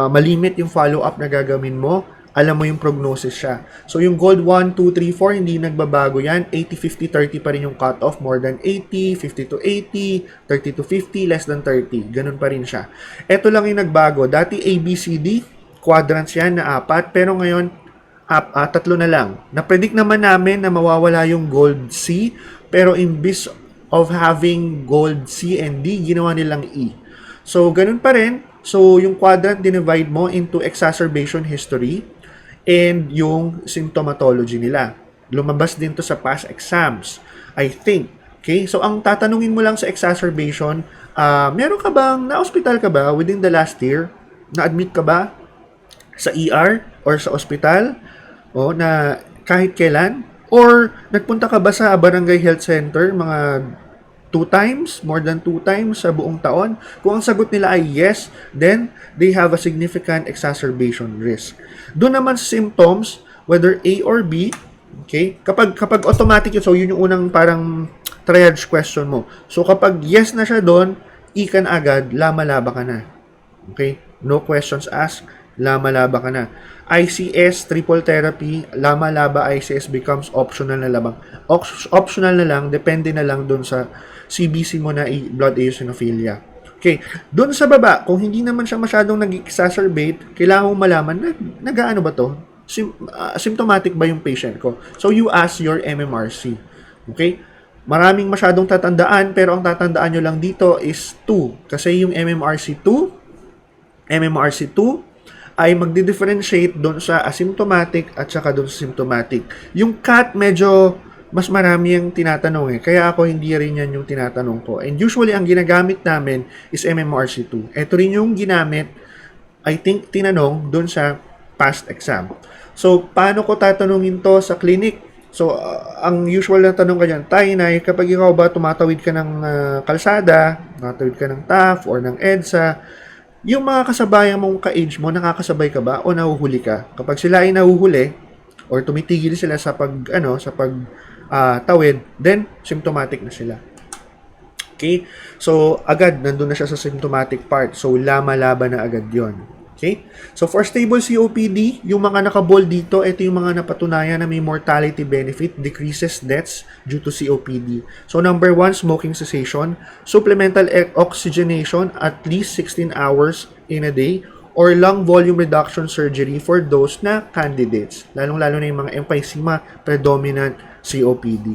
malimit yung follow-up na gagawin mo, alam mo yung prognosis siya. So, yung GOLD 1, 2, 3, 4, hindi nagbabago yan. 80, 50, 30 pa rin yung cutoff. More than 80, 50 to 80, 30 to 50, less than 30. Ganun pa rin siya. Ito lang yung nagbago. Dati ABCD, quadrants yan na 4, pero ngayon, 3 na lang. Na-predict naman namin na mawawala yung GOLD C, pero imbis of having GOLD C and D, ginawa nilang E. So, ganun pa rin. So, yung quadrant, dinivide mo into exacerbation history and yung symptomatology nila. Lumabas din to sa past exams, I think. Okay? So, ang tatanungin mo lang sa exacerbation, meron ka bang, na-hospital ka ba within the last year? Na-admit ka ba sa ER or sa ospital? O, na kahit kailan? Or, nagpunta ka ba sa barangay health center mga 2 times, more than 2 times sa buong taon? Kung ang sagot nila ay yes, then they have a significant exacerbation risk. Doon naman symptoms, whether A or B, okay? Kapag automatic yun, so yun yung unang parang triage question mo. So kapag yes na siya doon, E ka na agad, lama-laba ka na. Okay? No questions asked, lama-laba ka na. ICS, triple therapy, lama-laba ICS becomes optional na lamang. Optional na lang, depende na lang doon sa CBC mo na blood eosinophilia. Okay, doon sa baba, kung hindi naman siya masyadong nag-exacerbate, kailangan mo malaman na nag-ano ba to? Symptomatic ba yung patient ko? So you ask your MMRC. Okay? Maraming masyadong tatandaan, pero ang tatandaan nyo lang dito is 2. Kasi yung MMRC2 ay magdi-differentiate doon sa asymptomatic at saka doon sa symptomatic. Yung CAT medyo mas marami ang tinatanong kaya ako hindi rin yan yung tinatanong ko. And usually ang ginagamit namin is MMRC2. Ito rin yung ginamit, I think, tinanong doon sa past exam. So, paano ko tatanungin to sa clinic? So, ang usual na tanong ka dyan, Nay, kapag ikaw ba tumatawid ka ng kalsada, tumatawid ka ng TAF or ng EDSA, yung mga kasabayan mong ka-age mo, nakakasabay ka ba o nahuhuli ka? Kapag sila ay nahuhuli or tumitigil sila sa tawid, then symptomatic na sila. Okay? So, agad, nandun na siya sa symptomatic part. So, lama-laba na agad yon. Okay? So, for stable COPD, yung mga nakabold dito, ito yung mga napatunayan na may mortality benefit, decreases deaths due to COPD. So, number 1, smoking cessation, supplemental oxygenation at least 16 hours in a day, or lung volume reduction surgery for those na candidates, lalong-lalo na yung mga emphysema predominant COPD.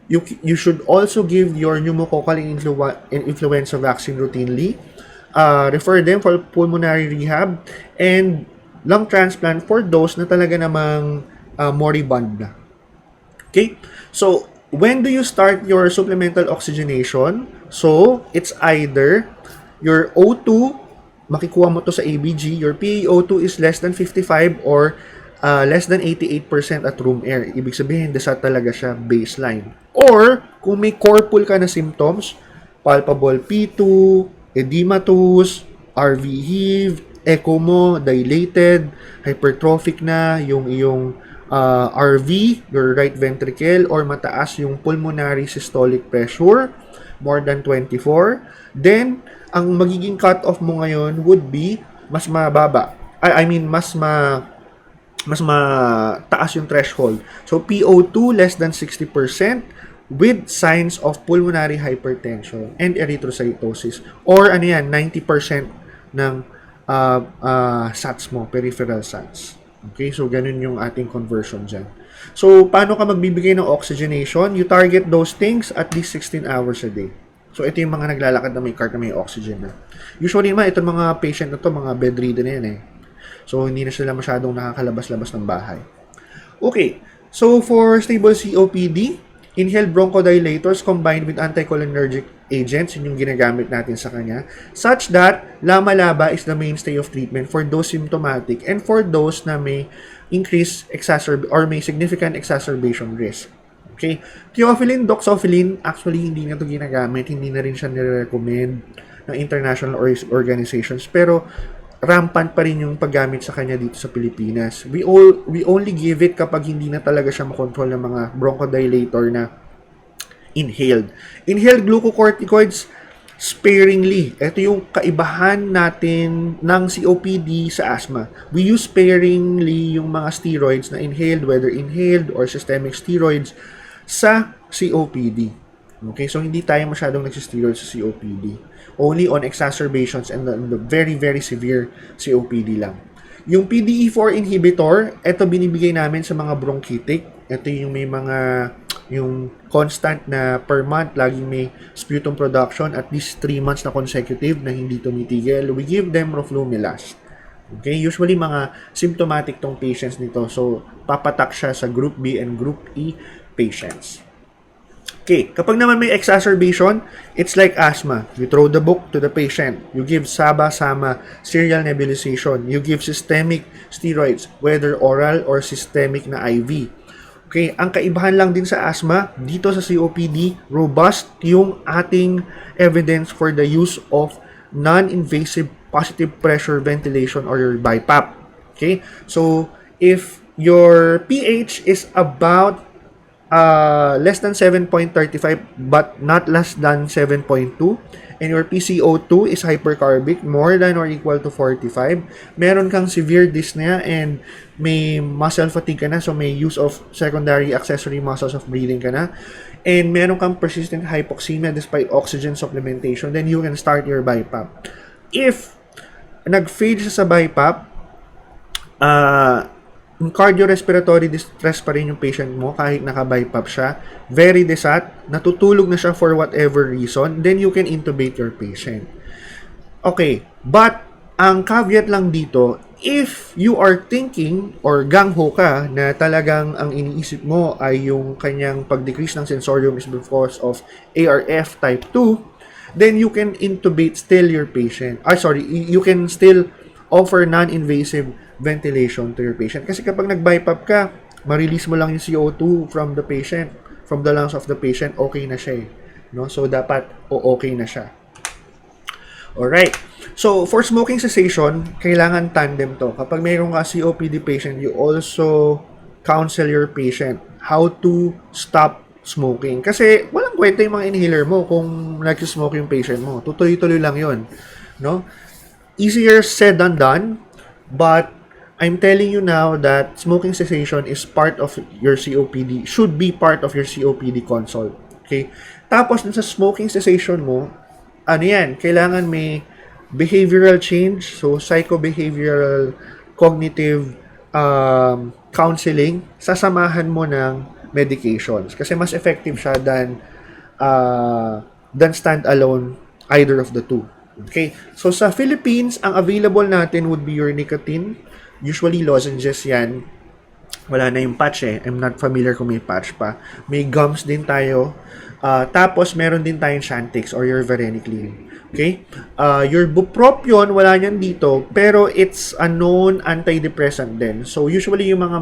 You should also give your pneumococcal influenza vaccine routinely. Refer them for pulmonary rehab and lung transplant for those na talaga namang moribund na. Okay? So, when do you start your supplemental oxygenation? So, it's either your O2, makikuha mo to sa ABG, your PaO2 is less than 55 or less than 88% at room air. Ibig sabihin, desa talaga siya baseline. Or, kung may corpul ka na symptoms, palpable P2, edematous, RV heave, echo mo, dilated, hypertrophic na yung iyong RV, your right ventricle, or mataas yung pulmonary systolic pressure, more than 24, then, ang magiging cut-off mo ngayon would be mas mababa. Mas mataas yung threshold. So, PO2 less than 60% with signs of pulmonary hypertension and erythrocytosis. Or 90% ng SATs mo, peripheral SATs. Okay, so ganun yung ating conversion dyan. So, paano ka magbibigay ng oxygenation? You target those things at least 16 hours a day. So, ito yung mga naglalakad na may cart na may oxygen na. Usually naman, itong mga patient na to, mga bedridden na yan So, hindi na sila masyadong nakakalabas-labas ng bahay. Okay, so for stable COPD, inhaled bronchodilators combined with anticholinergic agents, yun yung ginagamit natin sa kanya, such that lama-laba is the mainstay of treatment for those symptomatic and for those na may increased or may significant exacerbation risk. Okay, theophylline, doxophylline, actually hindi na ito ginagamit, hindi na rin siya nire-recommend ng international organizations, pero rampant pa rin yung paggamit sa kanya dito sa Pilipinas. We only give it kapag hindi na talaga siya makontrol ng mga bronchodilator na inhaled. Inhaled glucocorticoids sparingly. Ito yung kaibahan natin ng COPD sa asthma. We use sparingly yung mga steroids na inhaled, whether inhaled or systemic steroids sa COPD. Okay, so hindi tayo masyadong nagsisteroids sa COPD. Only on exacerbations and the very, very severe COPD lang. Yung PDE4 inhibitor, ito binibigay namin sa mga bronchitic. Ito yung may mga, yung constant na per month, laging may sputum production, at least 3 months na consecutive na hindi tumitigil. We give them roflumilast. Okay, usually mga symptomatic tong patients nito. So, papatak siya sa Group B and Group E patients. Okay, kapag naman may exacerbation, it's like asthma. You throw the book to the patient. You give SABA-SAMA serial nebulization. You give systemic steroids, whether oral or systemic na IV. Okay, ang kaibahan lang din sa asthma, dito sa COPD, robust yung ating evidence for the use of non-invasive positive pressure ventilation or your BiPAP. Okay, so if your pH is about less than 7.35 but not less than 7.2, and your PCO2 is hypercarbic, more than or equal to 45, meron kang severe dyspnea and may muscle fatigue ka na, so may use of secondary accessory muscles of breathing ka na, and meron kang persistent hypoxemia despite oxygen supplementation, then you can start your BiPAP. If nag-fade siya sa BiPAP, yung cardiorespiratory distress pa rin yung patient mo kahit naka-BiPAP siya, very desat, natutulog na siya for whatever reason, then you can intubate your patient. Okay, but ang caveat lang dito, if you are thinking or gung-ho ka na talagang ang iniisip mo ay yung kanyang pag-decrease ng sensorium is because of ARF type 2, then you can intubate still your patient. You can still offer non-invasive ventilation to your patient. Kasi kapag nag-BiPAP ka, ma-release mo lang yung CO2 from the patient, from the lungs of the patient, okay na siya eh. No? So, dapat okay na siya. Alright. So, for smoking cessation, kailangan tandem to. Kapag mayroong ka COPD patient, you also counsel your patient how to stop smoking. Kasi, walang kwenta yung mga inhaler mo kung nag-smoke yung patient mo. Tutuloy-tuloy lang yun. No? Easier said than done, but I'm telling you now that smoking cessation is part of your COPD, should be part of your COPD consult. Okay? Tapos, sa smoking cessation mo, ano yan, kailangan may behavioral change, so psychobehavioral, cognitive counseling, sasamahan mo ng medications. Kasi mas effective siya than stand alone, either of the two. Okay? So, sa Philippines, ang available natin would be your nicotine. Usually, lozenges yan. Wala na yung patch eh. I'm not familiar kung may patch pa. May gums din tayo. Tapos, meron din tayong Chantix or your Varenicline. Okay? Your bupropion, wala niyan dito. Pero, it's a known antidepressant din. So, usually, yung mga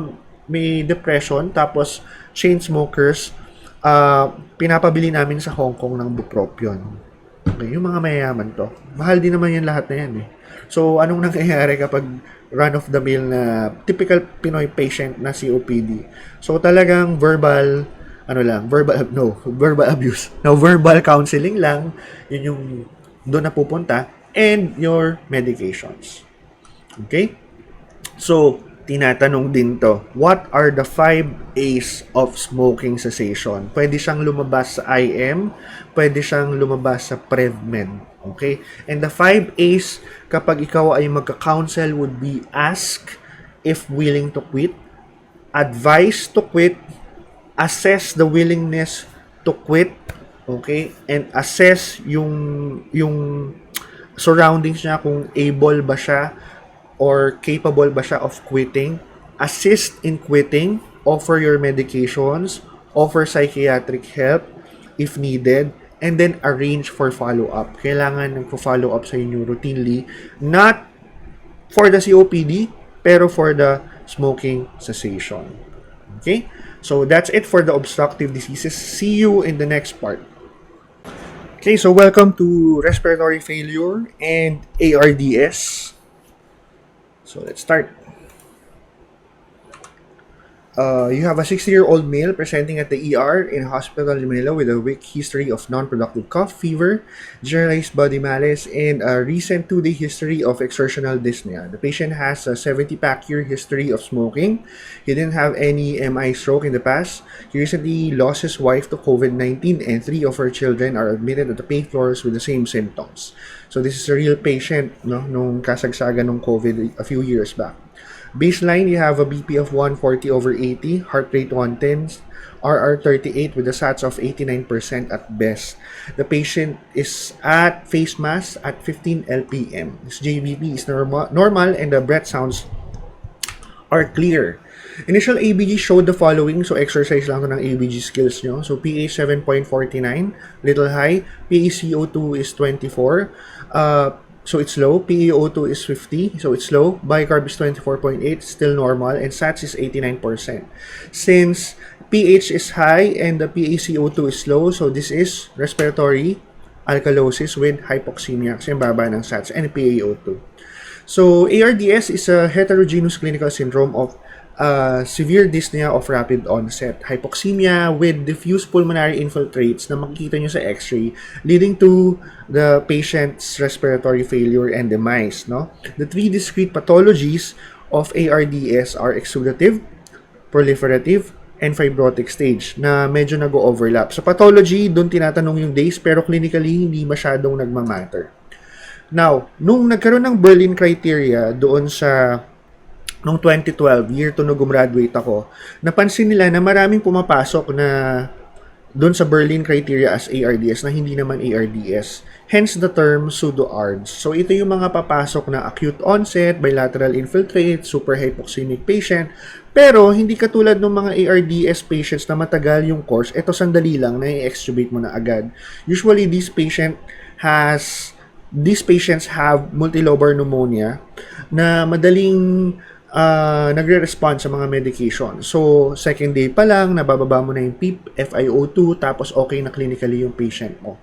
may depression, tapos chain smokers, pinapabili namin sa Hong Kong ng bupropion. Okay, yung mga mayayaman to. Mahal din naman yan lahat na yan eh. So, anong nangyayari kapag run-of-the-mill na typical Pinoy patient na COPD? So, talagang verbal abuse. Now, verbal counseling lang, yun yung doon na pupunta, and your medications. Okay? So, tinatanong din to, what are the 5 A's of smoking cessation? Pwede siyang lumabas sa IM, pwede siyang lumabas sa PrevMed. Okay? And the 5 A's, kapag ikaw ay magka-counsel, would be ask if willing to quit, advise to quit, assess the willingness to quit, okay? And assess yung surroundings niya, kung able ba siya or capable ba siya of quitting, assist in quitting, offer your medications, offer psychiatric help if needed, and then arrange for follow-up. Kailangan nagpo-follow up sa inyo routinely, not for the COPD, pero for the smoking cessation. Okay? So that's it for the obstructive diseases. See you in the next part. Okay, so welcome to respiratory failure and ARDS. So let's start. You have a 60-year-old male presenting at the ER in hospital in Manila with a weak history of non-productive cough, fever, generalized body malaise, and a recent 2-day history of exertional dyspnea. The patient has a 70-pack-year history of smoking. He didn't have any MI stroke in the past. He recently lost his wife to COVID-19, and 3 of her children are admitted at the pain floors with the same symptoms. So this is a real patient, no, nung kasagsagan ng COVID a few years back. Baseline, you have a BP of 140/80, heart rate 110, RR 38 with a SATs of 89% at best. The patient is at face mask at 15 LPM. His JVP is normal and the breath sounds are clear. Initial ABG showed the following, so exercise lang to ng ABG skills nyo. So PA 7.49, little high. PaCO2 is 24. So it's low. PaO2 is 50, so it's low. Bicarb is 24.8, still normal, and SATs is 89%. Since pH is high and the PaCO2 is low, so this is respiratory alkalosis with hypoxemia kasi ang baba ng SATs and PaO2. So ARDS is a heterogeneous clinical syndrome of severe dyspnea of rapid onset, hypoxemia with diffuse pulmonary infiltrates na makikita nyo sa x-ray, leading to the patient's respiratory failure and demise. No? The 3 discrete pathologies of ARDS are exudative, proliferative, and fibrotic stage na medyo nag-overlap. Sa pathology, doon tinatanong yung days, pero clinically, hindi masyadong nagmamatter. Now, nung nagkaroon ng Berlin criteria doon sa noong 2012, year to no gumraduate ako, napansin nila na maraming pumapasok na doon sa Berlin criteria as ARDS na hindi naman ARDS. Hence the term pseudo-ARDS. So ito yung mga papasok na acute onset, bilateral infiltrate, super hypoxemic patient. Pero hindi katulad ng mga ARDS patients na matagal yung course. Ito sandali lang na i-extubate mo na agad. Usually these patients have multilobar pneumonia na madaling nagre-respond sa mga medication. So, second day pa lang, nabababa mo na yung PEEP, FiO2, tapos okay na clinically yung patient mo.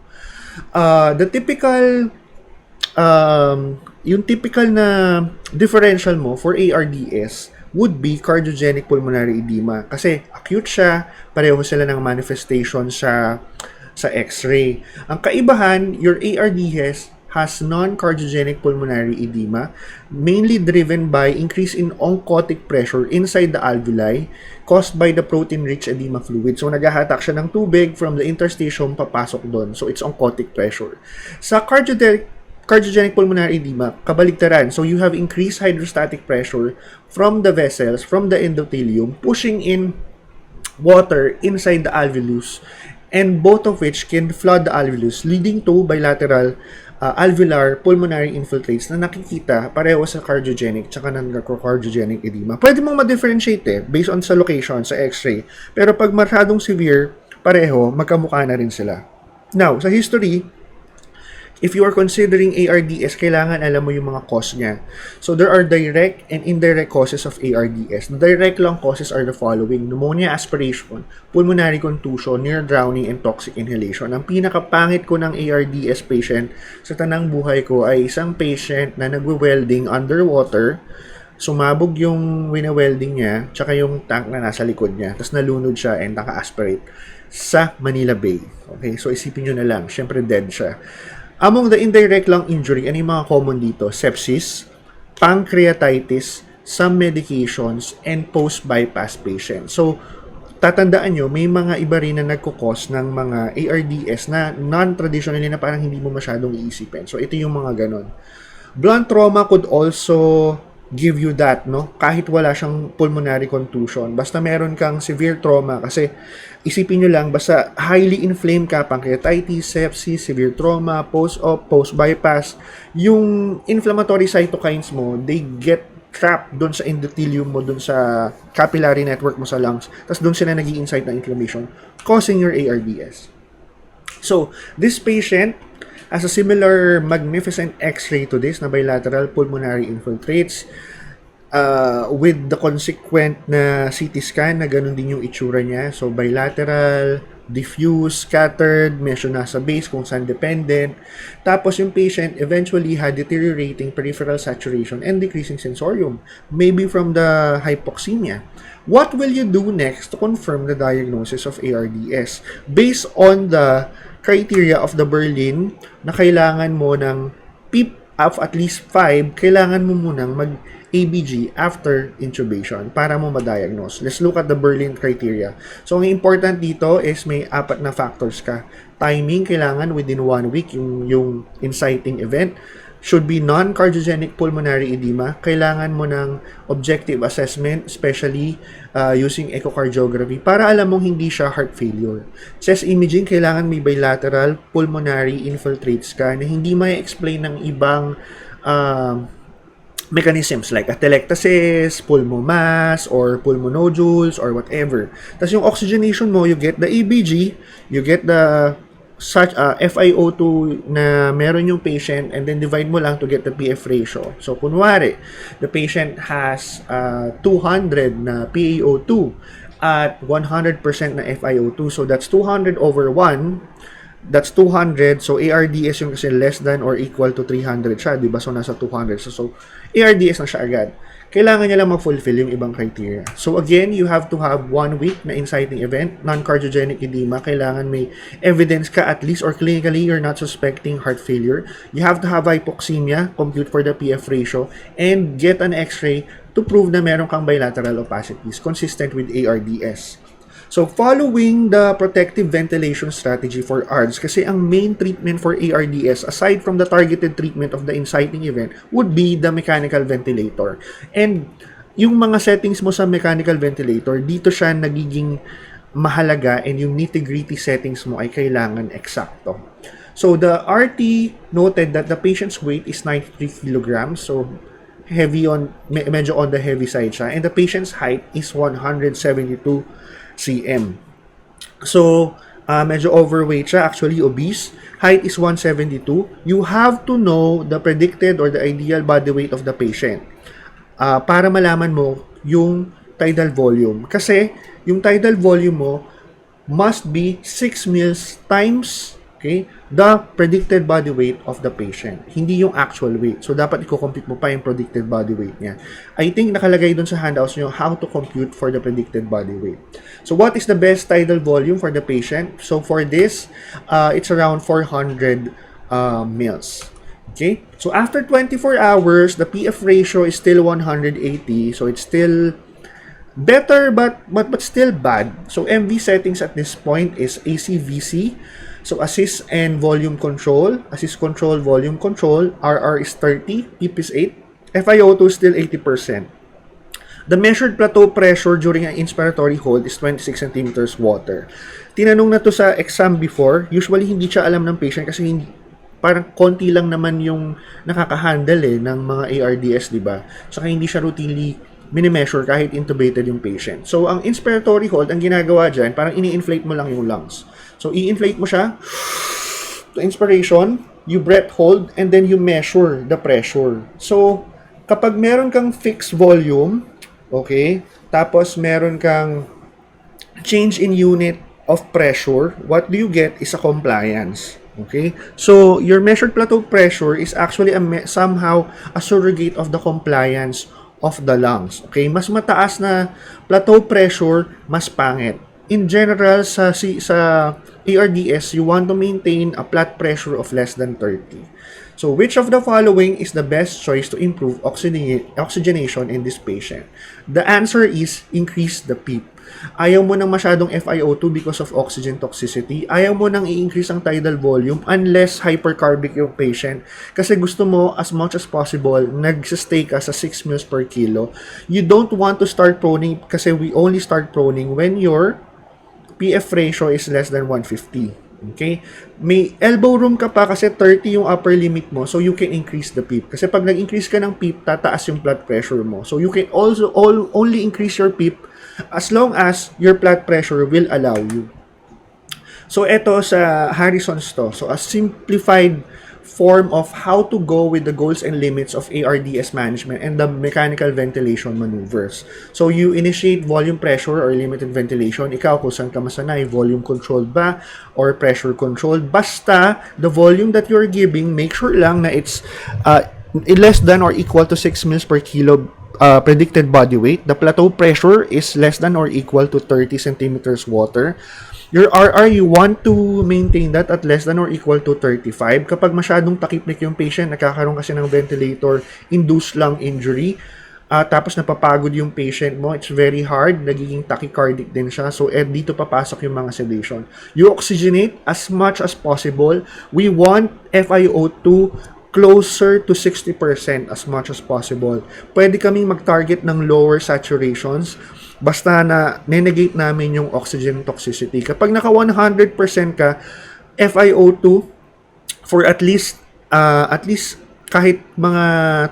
Yung typical na differential mo for ARDS would be cardiogenic pulmonary edema. Kasi acute siya, pareho sila ng manifestation sa X-ray. Ang kaibahan, your ARDS has non-cardiogenic pulmonary edema, mainly driven by increase in oncotic pressure inside the alveoli caused by the protein-rich edema fluid. So, naghahatak siya ng tubig from the interstitium papasok doon. So, it's oncotic pressure. Sa cardiogenic pulmonary edema, kabaligtaran. So, you have increased hydrostatic pressure from the vessels, from the endothelium, pushing in water inside the alveolus, and both of which can flood the alveolus, leading to bilateral alveolar pulmonary infiltrates na nakikita pareho sa cardiogenic tsaka non-cardiogenic edema. Pwede mong ma-differentiate based on sa location, sa x-ray. Pero pag masyadong severe, pareho, magkamukha na rin sila. Now, sa history, if you are considering ARDS, kailangan alam mo yung mga cause niya. So, there are direct and indirect causes of ARDS. The direct lang causes are the following: pneumonia aspiration, pulmonary contusion, near drowning, and toxic inhalation. Ang pinakapangit ko ng ARDS patient sa tanang buhay ko ay isang patient na nagwe-welding underwater, sumabog yung wina-welding niya, tsaka yung tank na nasa likod niya, tapos nalunod siya and naka-aspirate sa Manila Bay. Okay, so isipin nyo na lang, syempre dead siya. Among the indirect lung injury, ano yung mga common dito? Sepsis, pancreatitis, some medications, and post-bypass patient. So, tatandaan nyo, may mga iba rin na nagkukos ng mga ARDS na non-traditionally na parang hindi mo masyadong iisipin. So, ito yung mga ganon. Blunt trauma could also give you that, no? Kahit wala siyang pulmonary contusion. Basta meron kang severe trauma kasi isipin nyo lang, basta highly inflamed ka, pancreatitis, sepsis, severe trauma, post-op, post-bypass, yung inflammatory cytokines mo, they get trap doon sa endothelium mo, doon sa capillary network mo sa lungs. Tapos doon sila nag-i-incite ng inflammation, causing your ARDS. So, this patient has a similar magnificent X-ray to this na bilateral pulmonary infiltrates with the consequent na CT scan na ganun din yung itsura niya. So, bilateral, diffuse, scattered, medyo nasa base kung saan dependent. Tapos yung patient eventually had deteriorating peripheral saturation and decreasing sensorium, maybe from the hypoxemia. What will you do next to confirm the diagnosis of ARDS? Based on the criteria of the Berlin na kailangan mo ng PEEP of at least 5, kailangan mo munang mag-ABG after intubation para mo ma-diagnose. Let's look at the Berlin criteria. So, ang important dito is may 4 na factors ka. Timing, kailangan within 1 week yung inciting event. Should be non-cardiogenic pulmonary edema. Kailangan mo ng objective assessment, especially using echocardiography, para alam mong hindi siya heart failure. Chest imaging, kailangan may bilateral pulmonary infiltrates ka na hindi may explain ng ibang mechanisms like atelectasis, pulmomass, or pulmonodules, or whatever. Tapos yung oxygenation mo, you get the EBG, you get the such FiO2 na meron yung patient, and then divide mo lang to get the PF ratio. So, kunwari, the patient has 200 na PaO2 at 100% na FiO2. So, that's 200 over 1. That's 200. So, ARDS yung kasi less than or equal to 300 siya, diba? So, nasa 200. So ARDS na siya agad. Kailangan niya lang mag-fulfill yung ibang criteria. So again, you have to have 1 week na inciting event, non-cardiogenic edema. Kailangan may evidence ka at least, or clinically you're not suspecting heart failure. You have to have hypoxemia, compute for the PF ratio, and get an X-ray to prove na meron kang bilateral opacities consistent with ARDS. So, following the protective ventilation strategy for ARDS, kasi ang main treatment for ARDS, aside from the targeted treatment of the inciting event, would be the mechanical ventilator. And yung mga settings mo sa mechanical ventilator, dito siya nagiging mahalaga, and yung nitty-gritty settings mo ay kailangan eksakto. So, the RT noted that the patient's weight is 93 kilograms, so heavy on, medyo on the heavy side siya, and the patient's height is 172 cm. So, medyo overweight siya, actually obese. Height is 172. You have to know the predicted or the ideal body weight of the patient para malaman mo yung tidal volume. Kasi, yung tidal volume mo must be 6 mils times, okay, the predicted body weight of the patient. Hindi yung actual weight. So, dapat i-compute mo pa yung predicted body weight niya. I think nakalagay dun sa handouts nyo how to compute for the predicted body weight. So, what is the best tidal volume for the patient? So, for this, it's around 400 mils. Okay? So, after 24 hours, the PF ratio is still 180. So, it's still better but still bad. So, MV settings at this point is ACVC. So, assist and volume control. Assist control, volume control. RR is 30. PEEP is 8. FiO2 is still 80%. The measured plateau pressure during an inspiratory hold is 26 centimeters water. Tinanong na to sa exam before. Usually, hindi siya alam ng patient kasi parang konti lang naman yung nakaka-handle ng mga ARDS, di ba? Saka hindi siya routinely mini-measure kahit intubated yung patient. So, ang inspiratory hold, ang ginagawa dyan, parang ini-inflate mo lang yung lungs. So, i-inflate mo siya to inspiration, you breath hold, and then you measure the pressure. So, kapag meron kang fixed volume, okay, tapos meron kang change in unit of pressure, what do you get is a compliance. Okay? So, your measured plateau pressure is actually somehow a surrogate of the compliance of the lungs. Okay? Mas mataas na plateau pressure, mas pangit. In general, sa ARDS, you want to maintain a flat pressure of less than 30. So, which of the following is the best choice to improve oxygenation in this patient? The answer is increase the PEEP. Ayaw mo nang masyadong FiO2 because of oxygen toxicity. Ayaw mo nang i-increase ang tidal volume unless hypercarbic yung patient. Kasi gusto mo, as much as possible, nag-stay ka sa 6 mils per kilo. You don't want to start proning kasi we only start proning when your PF ratio is less than 150. Okay? May elbow room ka pa kasi 30 yung upper limit mo, so you can increase the PEEP. Kasi pag nag-increase ka ng PEEP, tataas yung blood pressure mo. So you can also only increase your PEEP as long as your blood pressure will allow you. So ito sa Harrison's to. So a simplified form of how to go with the goals and limits of ARDS management and the mechanical ventilation maneuvers. So you initiate volume pressure or limited ventilation. Ikaw kung saan ka masanay, volume controlled ba or pressure controlled. Basta the volume that you're giving, make sure lang na it's less than or equal to 6 mils per kilo predicted body weight. The plateau pressure is less than or equal to 30 centimeters water. Your RR, you want to maintain that at less than or equal to 35. Kapag masyadong takipnik yung patient, nakakaroon kasi ng ventilator-induced lung injury, tapos napapagod yung patient mo, it's very hard, nagiging tachycardic din siya. So, dito papasok yung mga sedation. You oxygenate as much as possible. We want FiO2 closer to 60% as much as possible. Pwede kaming mag-target ng lower saturations basta na nenegate namin yung oxygen toxicity. Kapag naka 100% ka, FiO2 for at least kahit mga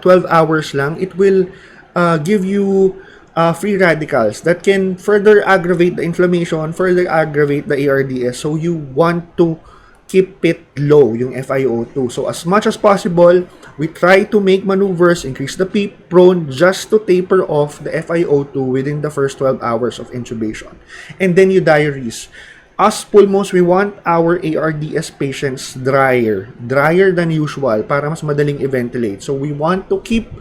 12 hours lang, it will give you free radicals that can further aggravate the inflammation, further aggravate the ARDS. So you want to keep it low, yung FiO2. So as much as possible, we try to make maneuvers, increase the PEEP prone just to taper off the FiO2 within the first 12 hours of intubation. And then you diurese. As pulmos, we want our ARDS patients drier than usual para mas madaling i-ventilate. So we want to keep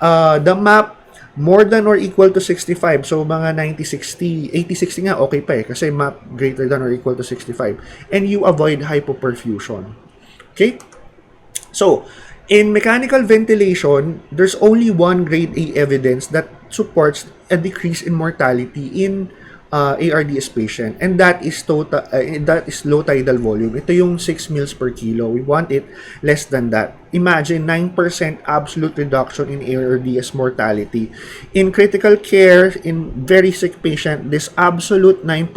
the MAP more than or equal to 65. So, mga 90-60, 80-60 nga, okay pa kasi MAP greater than or equal to 65. And you avoid hypoperfusion. Okay? So, in mechanical ventilation, there's only one grade A evidence that supports a decrease in mortality in ARDS patient, and that is low tidal volume. Ito yung 6 mils per kilo. We want it less than that. Imagine 9% absolute reduction in ARDS mortality. In critical care, in very sick patient, this absolute 9%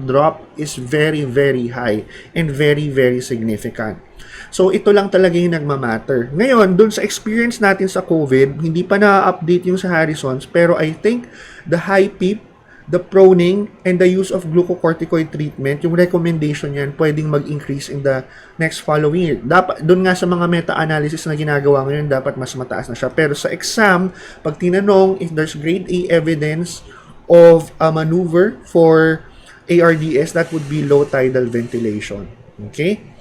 drop is very, very high and very, very significant. So, ito lang talaga yung nagmamatter. Ngayon, dun sa experience natin sa COVID, hindi pa na-update yung sa Harrison's, pero I think the high PEEP, the proning, and the use of glucocorticoid treatment, yung recommendation yan, pwedeng mag-increase in the next following year. Dapat, doon nga sa mga meta-analysis na ginagawa ngayon, dapat mas mataas na siya. Pero sa exam, pag tinanong if there's grade A evidence of a maneuver for ARDS, that would be low tidal ventilation. Okay?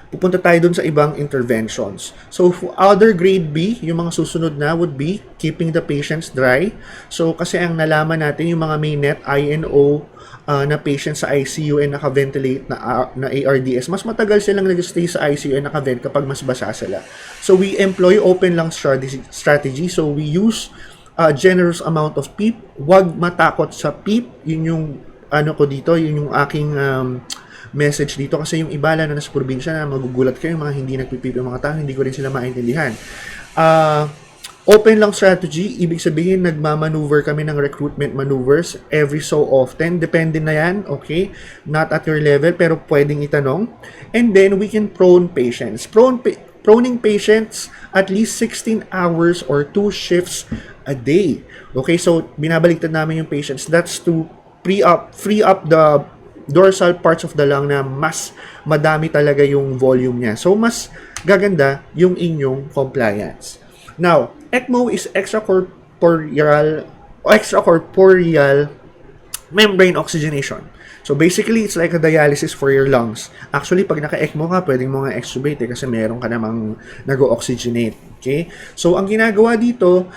Pupunta tayo dun sa ibang interventions. So, other grade B, yung mga susunod na would be keeping the patients dry. So, kasi ang nalaman natin, yung mga may net INO na patients sa ICU and naka-ventilate na ARDS, mas matagal silang nag-stay sa ICU and naka-vent kapag mas basa sila. So, we employ open lung strategy. So, we use a generous amount of PEEP. Huwag matakot sa PEEP. Yun yung yun yung aking message dito, kasi yung iba lang na nasa probinsya na magugulat kayo, mga hindi nagpipip yung mga tao, hindi ko rin sila maintindihan. Open lang strategy, ibig sabihin nagmamaneuver kami ng recruitment maneuvers every so often, depende na yan, okay? Not at your level, pero pwedeng itanong. And then we can prone patients. Proning patients at least 16 hours or 2 shifts a day. Okay, so binabaliktad namin yung patients. That's to free up the dorsal parts of the lung na mas madami talaga yung volume niya. So, mas gaganda yung inyong compliance. Now, ECMO is extracorporeal membrane oxygenation. So, basically, it's like a dialysis for your lungs. Actually, pag naka-ECMO ka, pwedeng mo nga extubate kasi meron ka namang nag-oxygenate. Okay? So, ang ginagawa dito,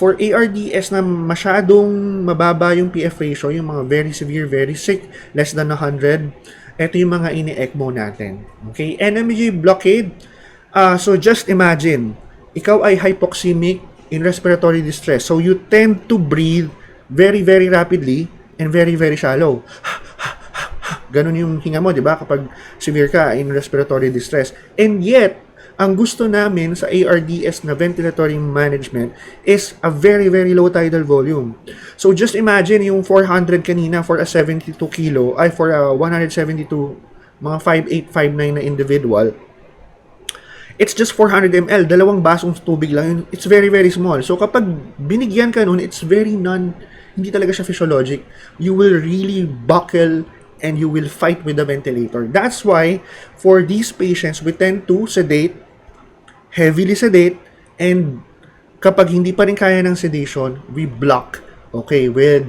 for ARDS na masyadong mababa yung PF ratio, yung mga very severe, very sick, less than 100, ito yung mga ini-ECMO natin. Okay? NMG blockade. So, just imagine, ikaw ay hypoxemic in respiratory distress. So, you tend to breathe very, very rapidly and very, very shallow. Ganun yung hinga mo, di ba? Kapag severe ka in respiratory distress. And yet, ang gusto namin sa ARDS na ventilatory management is a very, very low tidal volume. So, just imagine yung 400 kanina for a 72 kilo, for a 172 mga 5'8", 5'9" na individual, it's just 400 ml, dalawang basong tubig lang yun. It's very, very small. So kapag binigyan ka nun, it's very hindi talaga siya physiologic. You will really buckle and you will fight with the ventilator. That's why, for these patients, we tend to sedate, heavily sedate, and kapag hindi pa rin kaya ng sedation, we block, okay, with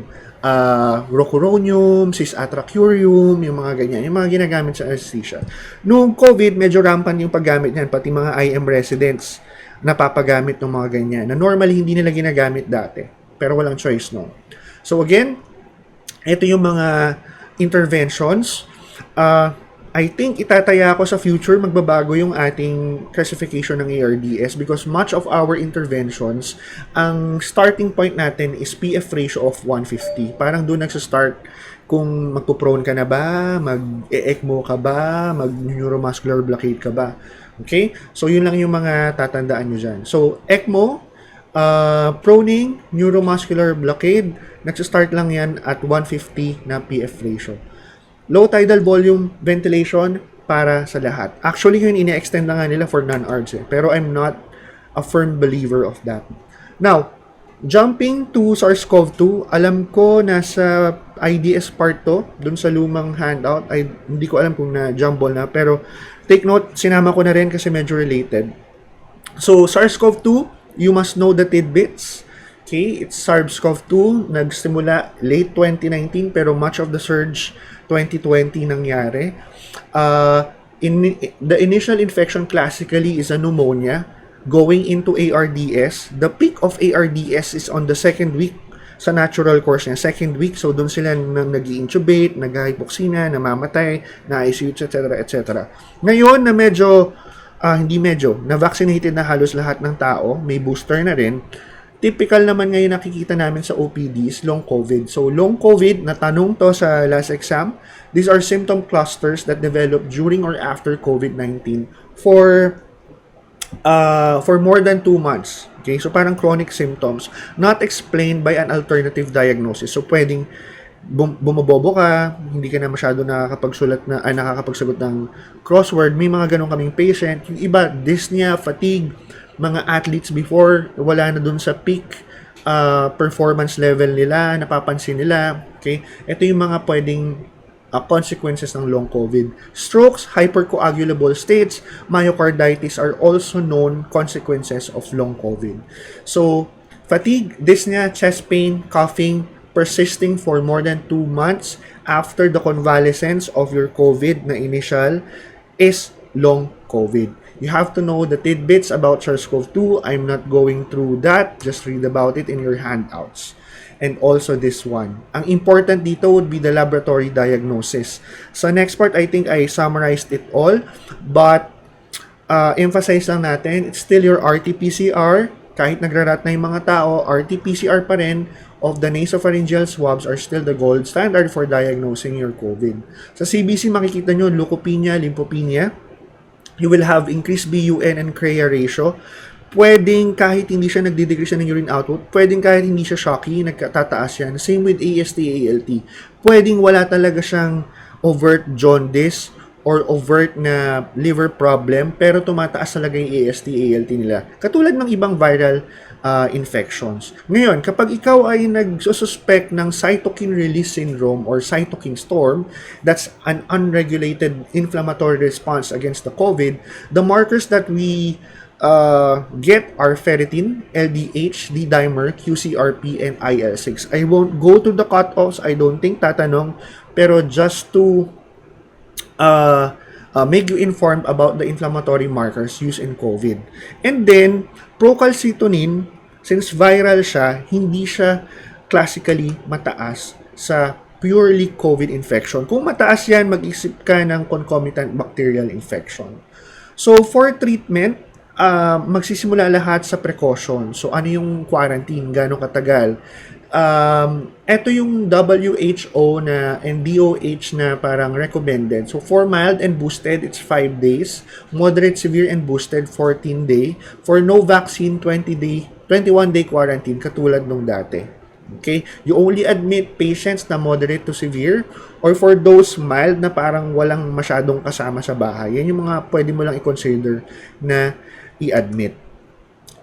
rocuronium, cisatracurium, yung mga ganyan, yung mga ginagamit sa anesthesia. Noong COVID, medyo rampant yung paggamit niyan, pati mga IM residents napapagamit ng mga ganyan, na normally hindi nila ginagamit dati, pero walang choice, no? So again, ito yung mga interventions. I think itataya ko sa future, magbabago yung ating classification ng ARDS because much of our interventions, ang starting point natin is PF ratio of 150. Parang doon nagsa-start kung magpo-prone ka na ba, mag-ECMO ka ba, mag-neuromuscular blockade ka ba. Okay? So, yun lang yung mga tatandaan nyo dyan. So, ECMO, proning, neuromuscular blockade, nagsa-start lang yan at 150 na PF ratio. Low tidal volume ventilation para sa lahat. Actually, yun ine-extend na nga nila for non-ARDS Pero I'm not a firm believer of that. Now, jumping to SARS-CoV-2, alam ko nasa IDS part to, dun sa lumang handout. Hindi ko alam kung na-jumble na, pero take note, sinama ko na rin kasi medyo related. So, SARS-CoV-2, you must know the tidbits. Okay, it's SARS-CoV-2, nagsimula late 2019 pero much of the surge 2020 nangyari. The initial infection classically is a pneumonia going into ARDS. The peak of ARDS is on the second week sa natural course niya. Second week, so doon sila nag-intubate, nag-hypoxia, namamatay, na-ICU, etc. etc. Ngayon na na-vaccinated na halos lahat ng tao, may booster na rin. Typical naman ngayon nakikita namin sa OPDs, long COVID. So, long COVID, natanong to sa last exam. These are symptom clusters that develop during or after COVID-19 for more than 2 months. Okay? So, parang chronic symptoms not explained by an alternative diagnosis. So, pwedeng bumabobo ka, hindi ka na masyado nakakapagsagot ng crossword. May mga ganun kaming patient. Yung iba, dyspnea, fatigue, mga athletes before, wala na dun sa peak performance level nila, napapansin nila. Okay? Ito yung mga pwedeng consequences ng long COVID. Strokes, hypercoagulable states, myocarditis are also known consequences of long COVID. So, fatigue, dyspnea, chest pain, coughing, persisting for more than 2 months after the convalescence of your COVID na initial is long COVID. You have to know the tidbits about SARS-CoV-2. I'm not going through that. Just read about it in your handouts. And also this one. Ang important dito would be the laboratory diagnosis. Sa next part, I think I summarized it all. But emphasize lang natin, it's still your RT-PCR. Kahit nagrarat na yung mga tao, RT-PCR pa rin of the nasopharyngeal swabs are still the gold standard for diagnosing your COVID. Sa CBC, makikita nyo, leukopenia, lymphopenia. You will have increased BUN and CREA ratio. Pwedeng kahit hindi siya nagdi-decrease ng urine output, pwedeng kahit hindi siya shocky, nagtataas yan. Same with AST, ALT. Pwedeng wala talaga siyang overt jaundice or overt na liver problem, pero tumataas talaga yung AST, ALT nila. Katulad ng ibang viral infections. Ngayon, kapag ikaw ay nagsususpect ng cytokine release syndrome or cytokine storm, that's an unregulated inflammatory response against the COVID, the markers that we get are ferritin, LDH, D-dimer, QCRP, and IL-6. I won't go to the cutoffs. I don't think tatanong, pero just to make you informed about the inflammatory markers used in COVID. And then, procalcitonin, since viral siya, hindi siya classically mataas sa purely COVID infection. Kung mataas yan, mag-isip ka ng concomitant bacterial infection. So, for treatment, magsisimula lahat sa precaution. So, ano yung quarantine? Gano'ng katagal? Ito yung WHO na and DOH na parang recommended. So, for mild and boosted, it's 5 days. Moderate, severe, and boosted, 14 day. For no vaccine, 21-day quarantine, katulad nung dati. Okay? You only admit patients na moderate to severe or for those mild na parang walang masyadong kasama sa bahay. Yan yung mga pwede mo lang i-consider na i-admit.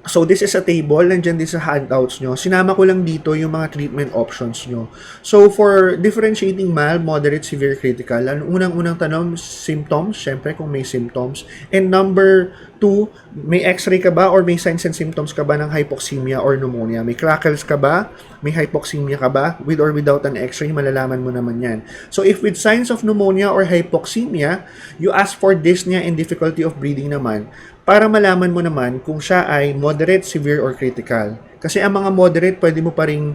So, this is a table. Nandiyan din sa handouts nyo. Sinama ko lang dito yung mga treatment options nyo. So, for differentiating mild, moderate, severe, critical, ang unang-unang tanong, symptoms. Siyempre, kung may symptoms. And number 2, may x-ray ka ba or may signs and symptoms ka ba ng hypoxemia or pneumonia? May crackles ka ba? May hypoxemia ka ba? With or without an x-ray, malalaman mo naman yan. So, if with signs of pneumonia or hypoxemia, you ask for dyspnea and difficulty of breathing naman, para malaman mo naman kung siya ay moderate, severe, or critical. Kasi ang mga moderate, pwede mo pa rin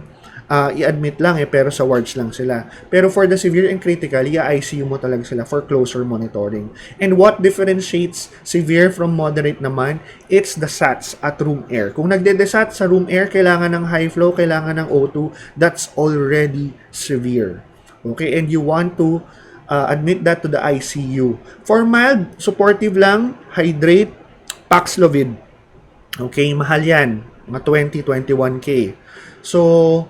i-admit lang pero sa wards lang sila. Pero for the severe and critical, i-ICU mo talaga sila for closer monitoring. And what differentiates severe from moderate naman, it's the SATs at room air. Kung nagde-desat sa room air, kailangan ng high flow, kailangan ng O2, that's already severe. Okay, and you want to admit that to the ICU. For mild, supportive lang, hydrate, Paxlovid. Okay, mahal yan. Mga 20-21K. So,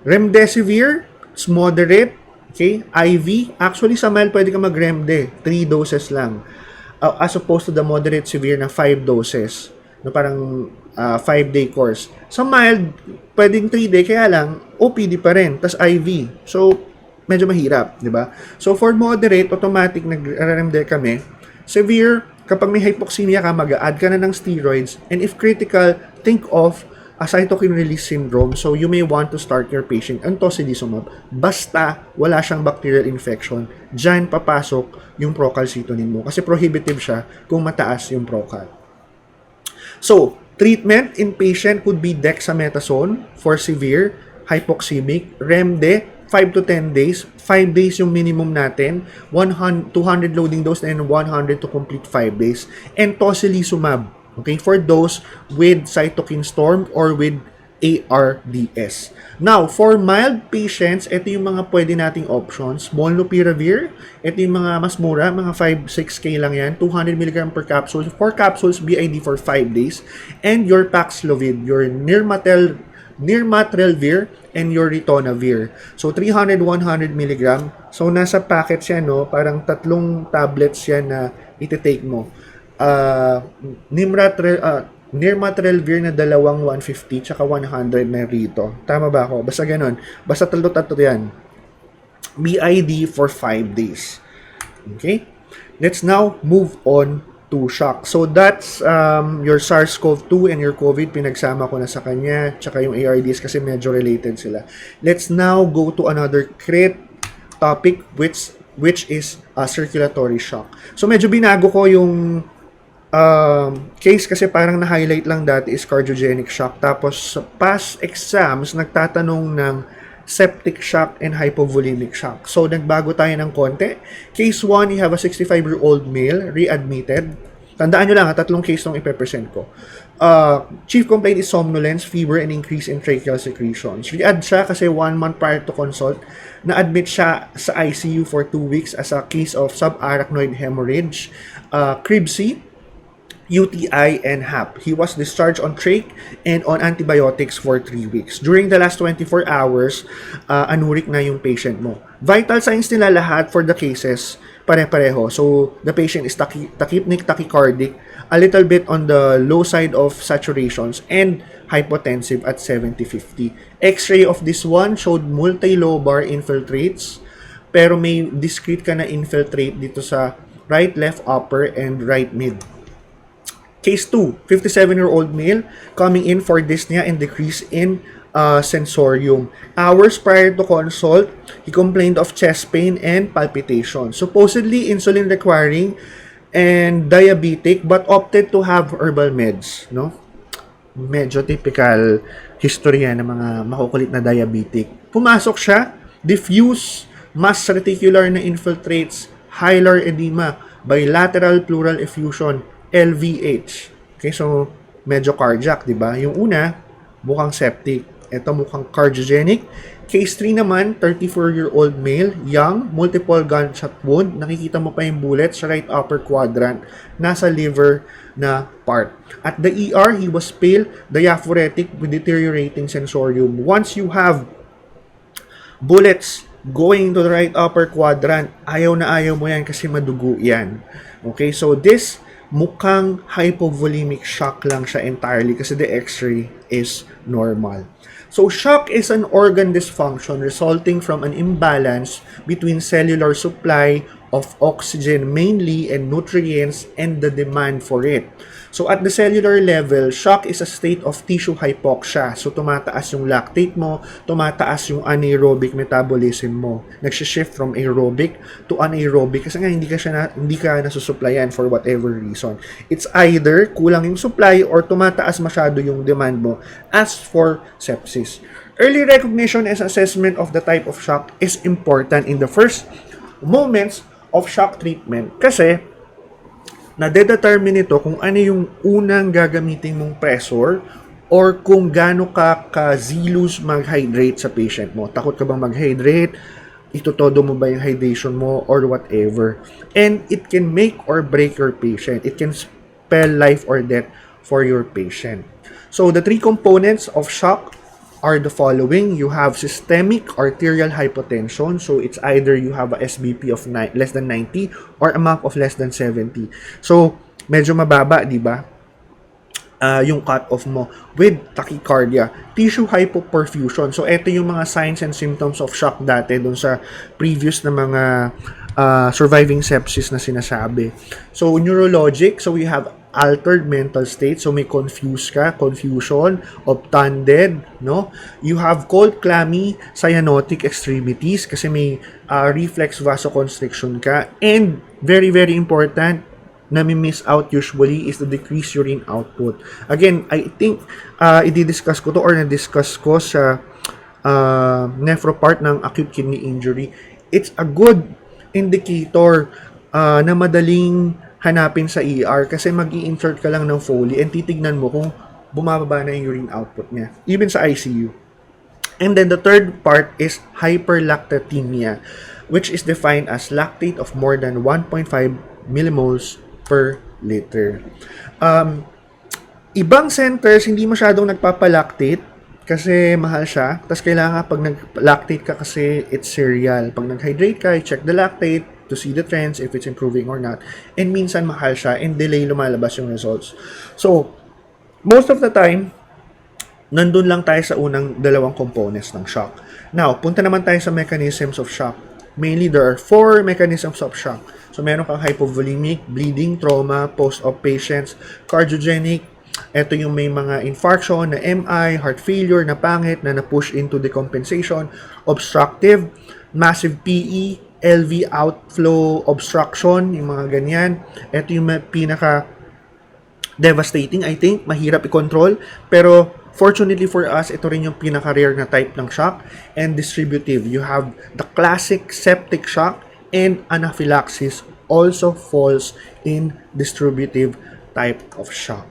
Remdesivir, it's moderate. Okay, IV. Actually, sa mild, pwede ka mag-Remde. 3 doses lang. As opposed to the moderate severe na 5 doses. No, parang 5-day course. Sa mild, pwedeng 3-day, kaya lang, OPD pa rin. Tas IV. So, medyo mahirap, di ba? So, for moderate, automatic, nag-Remde kami. Severe, kapag may hypoxemia ka, mag-add ka na ng steroids. And if critical, think of a cytokine release syndrome. So, you may want to start your patient on tocilizumab. Basta, wala siyang bacterial infection. Diyan papasok yung procalcitonin mo. Kasi prohibitive siya kung mataas yung procal. So, treatment in patient could be dexamethasone for severe hypoxemic, Remde, 5 to 10 days. 5 days yung minimum natin. 200 loading dose and 100 to complete 5 days. And tocilizumab, okay, for those with cytokine storm or with ARDS. Now, for mild patients, ito yung mga pwede nating options. Molnupiravir, ito yung mga mas mura, mga 5-6K lang yan. 200 mg per capsule. 4 capsules BID for 5 days. And your Paxlovid, your Nirmatrelvir, and your Ritonavir. So, 300, 100 mg. So, nasa packets yan, no? Parang 3 tablets yan na iti-take mo. Nirmatrelvir na 150, tsaka 100 na rito. Tama ba ako? Basta ganun. Basta tatlo yan. BID for 5 days. Okay? Let's now move on to shock. So that's your SARS-CoV-2 and your COVID, pinagsama ko na sa kanya, tsaka yung ARDS kasi medyo related sila. Let's now go to another crit topic which is circulatory shock. So medyo binago ko yung case kasi parang na-highlight lang dati is cardiogenic shock. Tapos sa past exams, nagtatanong ng septic shock and hypovolemic shock. So, nagbago tayo ng konti. Case 1, you have a 65-year-old male, readmitted. Tandaan nyo lang, 3 case itong ipepresent ko. Chief complaint is somnolence, fever, and increase in tracheal secretions. Re-add siya kasi 1 month prior to consult. Na-admit siya sa ICU for 2 weeks as a case of subarachnoid hemorrhage, CRIBC, UTI, and HAP. He was discharged on trach and on antibiotics for 3 weeks. During the last 24 hours, anuric na yung patient mo. Vital signs nila lahat for the cases, pare-pareho. So, the patient is tachypneic, tachycardic, a little bit on the low side of saturations, and hypotensive at 70-50. X-ray of this one showed multilobar infiltrates, pero may discrete ka na infiltrate dito sa right, left, upper, and right mid. Case 2, 57-year-old male coming in for dyspnea and decrease in sensorium. Hours prior to consult, he complained of chest pain and palpitation. Supposedly insulin requiring and diabetic but opted to have herbal meds, no? Medyo typical history yan ng mga makukulit na diabetic. Pumasok siya, diffuse mass reticular na infiltrates, hilar edema, bilateral pleural effusion, LVH. Okay, so medyo cardiac, 'di ba? Yung una, mukhang septic. Ito mukhang cardiogenic. Case 3 naman, 34-year-old male, young, multiple gunshot wound. Nakikita mo pa yung bullet sa right upper quadrant, nasa liver na part. At the ER, he was pale, diaphoretic with deteriorating sensorium. Once you have bullets going to the right upper quadrant, ayaw na ayaw mo yan kasi madugo yan. Okay, so this mukhang hypovolemic shock lang siya entirely kasi the x-ray is normal. So shock is an organ dysfunction resulting from an imbalance between cellular supply of oxygen mainly and nutrients and the demand for it. So at the cellular level, shock is a state of tissue hypoxia. So tumataas yung lactate mo, tumataas yung anaerobic metabolism mo. Nagsishift from aerobic to anaerobic kasi nga hindi ka nasusuplayan for whatever reason. It's either kulang yung supply or tumataas masyado yung demand mo as for sepsis. Early recognition and assessment of the type of shock is important in the first moments of shock treatment kasi nade-determine ito kung ano yung unang gagamitin mong pressor or kung gaano ka zealous mag-hydrate sa patient mo. Takot ka bang mag-hydrate? Itutodo mo ba yung hydration mo or whatever? And it can make or break your patient. It can spell life or death for your patient. So the three components of shock are the following. You have systemic arterial hypotension. So it's either you have a SBP of less than 90 or a MAP of less than 70. So medyo mababa, di ba? Yung cutoff mo with tachycardia, tissue hypoperfusion. So ito yung mga signs and symptoms of shock dati dun sa previous na mga surviving sepsis na sinasabi. So neurologic, so we have altered mental state, so may confusion, obtunded, no? You have cold, clammy, cyanotic extremities kasi may reflex vasoconstriction ka, and very very important na may miss out usually is the decreased urine output. Again, I think i-discuss ko to or na-discuss ko sa nephropart ng acute kidney injury. It's a good indicator na madaling hanapin sa ER kasi mag-i-insert ka lang ng Foley and titignan mo kung bumababa na yung urine output niya, even sa ICU. And then the third part is hyperlactatemia, which is defined as lactate of more than 1.5 millimoles per liter. Ibang centers hindi masyadong nagpapalactate kasi mahal siya. Tapos kailangan pag nag-lactate ka kasi it's serial. Pag nag-hydrate ka, check the lactate to see the trends if it's improving or not. And minsan mahal siya and delay lumalabas yung results. So, most of the time, nandun lang tayo sa unang dalawang components ng shock. Now, punta naman tayo sa mechanisms of shock. Mainly, there are 4 mechanisms of shock. So, meron kang hypovolemic, bleeding, trauma, post-op patients, cardiogenic. Ito yung may mga infarction na MI, heart failure na pangit na na-push into decompensation, obstructive, massive PE, LV outflow obstruction, yung mga ganyan. Ito yung pinaka devastating, I think. Mahirap i-control. Pero fortunately for us, ito rin yung pinaka-rare na type ng shock. And distributive. You have the classic septic shock and anaphylaxis also falls in distributive type of shock.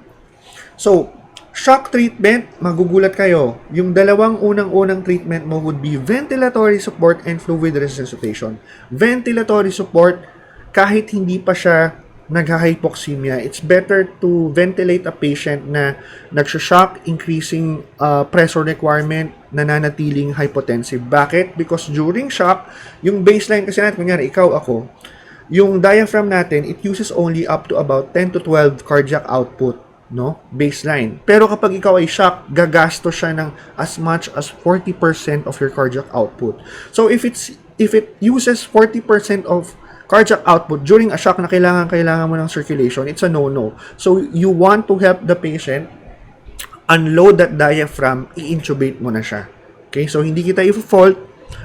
So, shock treatment, magugulat kayo. Yung dalawang unang-unang treatment mo would be ventilatory support and fluid resuscitation. Ventilatory support, kahit hindi pa siya nag-hypoxemia, it's better to ventilate a patient na nagsha-shock, increasing pressure requirement, nananatiling hypotensive. Bakit? Because during shock, yung baseline kasi natin, kunyari, ikaw, ako, yung diaphragm natin, it uses only up to about 10 to 12 cardiac output. No? Baseline. Pero kapag ikaw ay shock, gagasto siya ng as much as 40% of your cardiac output. So if it uses 40% of cardiac output during a shock na kailangan mo ng circulation, it's a no-no. So you want to help the patient unload that diaphragm, i-intubate mo na siya. Okay? So hindi kita i-fault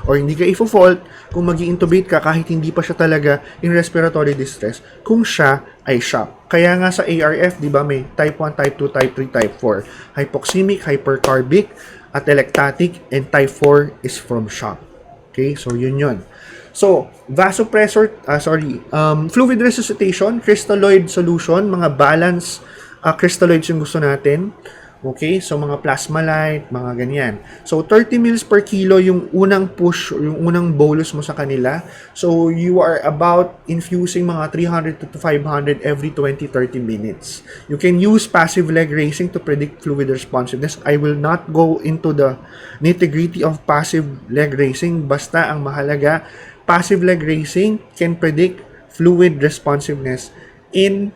or hindi ka i-fault kung mag-i-intubate ka kahit hindi pa siya talaga in respiratory distress kung siya ay shock. Kaya nga sa ARF, di ba, may type 1, type 2, type 3, type 4. Hypoxemic, hypercarbic, atelectatic, and type 4 is from shock. Okay? So, yun. So, fluid resuscitation, crystalloid solution, mga balance crystalloids yung gusto natin. Okay? So, mga plasma light, mga ganyan. So, 30 mils per kilo yung unang push, yung unang bolus mo sa kanila. So, you are about infusing mga 300 to 500 every 20-30 minutes. You can use passive leg raising to predict fluid responsiveness. I will not go into the nitty-gritty of passive leg raising. Basta ang mahalaga, passive leg raising can predict fluid responsiveness in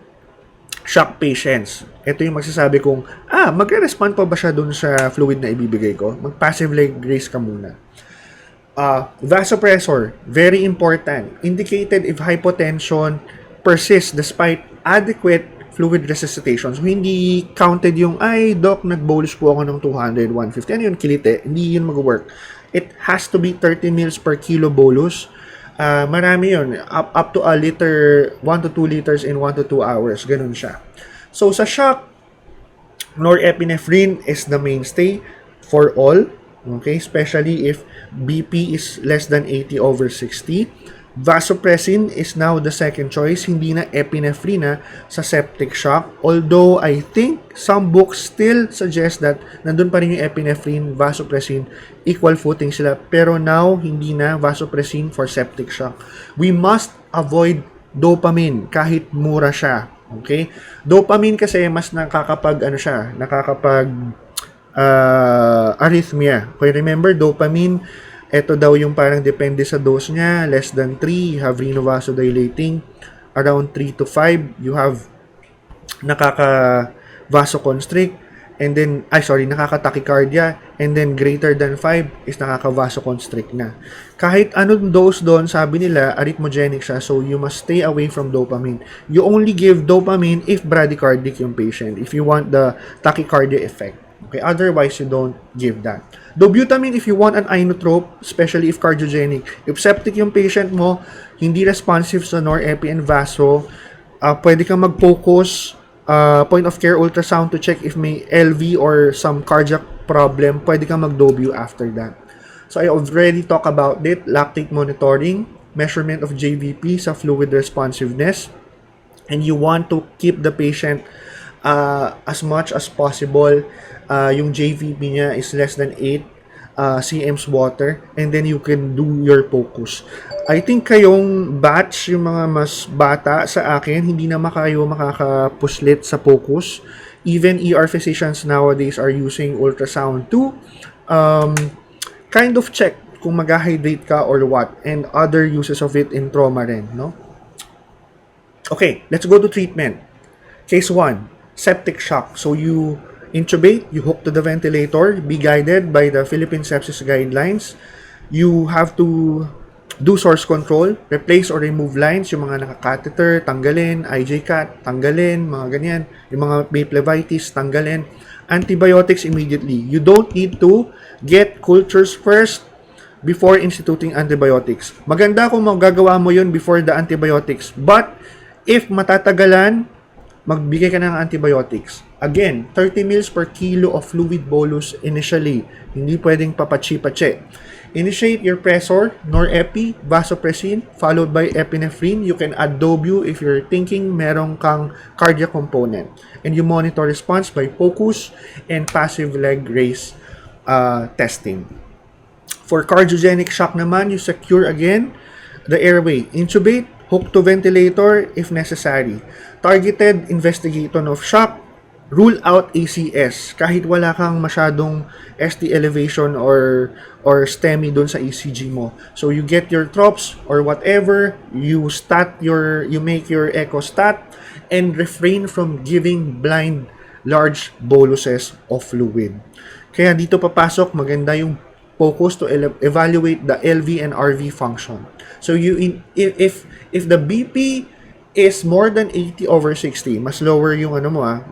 shock patients. Ito yung magsasabi kung, magre-respond pa ba siya dun sa fluid na ibibigay ko? Mag-passive leg raise ka muna. Vasopressor, very important. Indicated if hypotension persists despite adequate fluid resuscitation. So, hindi counted yung, doc, nag-bolus po ako ng 200, 150. Ano yun, kilite? Hindi yun mag-work. It has to be 30 mils per kilo bolus. Marami yun. Up to a liter, 1 to 2 liters in 1 to 2 hours. Ganun siya. So, sa shock, norepinephrine is the mainstay for all. Okay? Especially if BP is less than 80/60. Vasopressin is now the second choice. Hindi na epinephrine sa septic shock. Although, I think some books still suggest that nandun pa rin yung epinephrine, vasopressin, equal footing sila. Pero now, hindi na vasopressin for septic shock. We must avoid dopamine kahit mura siya. Okay? Dopamine kasi mas nakakapag arrhythmia. Okay, remember, dopamine, ito daw yung parang depende sa dose niya, less than 3, you have renovasodilating, around 3 to 5, you have nakaka-vasoconstrict, and then, nakaka-tachycardia, and then greater than 5 is nakaka-vasoconstrict na. Kahit anong dose doon, sabi nila, arrhythmogenic siya, so you must stay away from dopamine. You only give dopamine if bradycardic yung patient, if you want the tachycardia effect. Okay, otherwise you don't give that. Dobutamine if you want an inotrope, especially if cardiogenic. If septic yung patient mo, hindi responsive sa norepi and vaso, pwede kang mag-focus, point of care ultrasound to check if may LV or some cardiac problem, pwede kang mag-dobu after that. So I already talked about it, lactate monitoring, measurement of JVP sa fluid responsiveness, and you want to keep the patient as much as possible. Yung JVP niya is less than 8 cm's water, and then you can do your focus. I think kayong batch, yung mga mas bata sa akin, hindi na kayo makakapuslit sa focus. Even ER physicians nowadays are using ultrasound to kind of check kung mag-hydrate ka or what, and other uses of it in trauma rin, no? Okay, let's go to treatment. Case 1, septic shock. So you intubate, you hook to the ventilator, be guided by the Philippine Sepsis Guidelines. You have to do source control, replace or remove lines, yung mga naka-catheter, tanggalin, IJ-cat, tanggalin, mga ganyan. Yung mga Baplevitis, tanggalin. Antibiotics immediately. You don't need to get cultures first before instituting antibiotics. Maganda kung magagawa mo yun before the antibiotics. But, if matatagalan, magbigay ka ng antibiotics. Again, 30 mils per kilo of fluid bolus initially. Hindi pwedeng papachi-pache. Initiate your pressor, norepi, vasopressin, followed by epinephrine. You can add dobu if you're thinking merong kang cardiac component. And you monitor response by focus and passive leg raise testing. For cardiogenic shock naman, you secure again the airway. Intubate, hook to ventilator if necessary. Targeted investigation of shock, rule out ACS kahit wala kang masyadong ST elevation or STEMI doon sa ECG mo. So you get your trops or whatever, you make your echo stat, and refrain from giving blind large boluses of fluid. Kaya dito papasok, maganda yung focus to evaluate the LV and RV function. So if the BP is more than 80/60, mas lower yung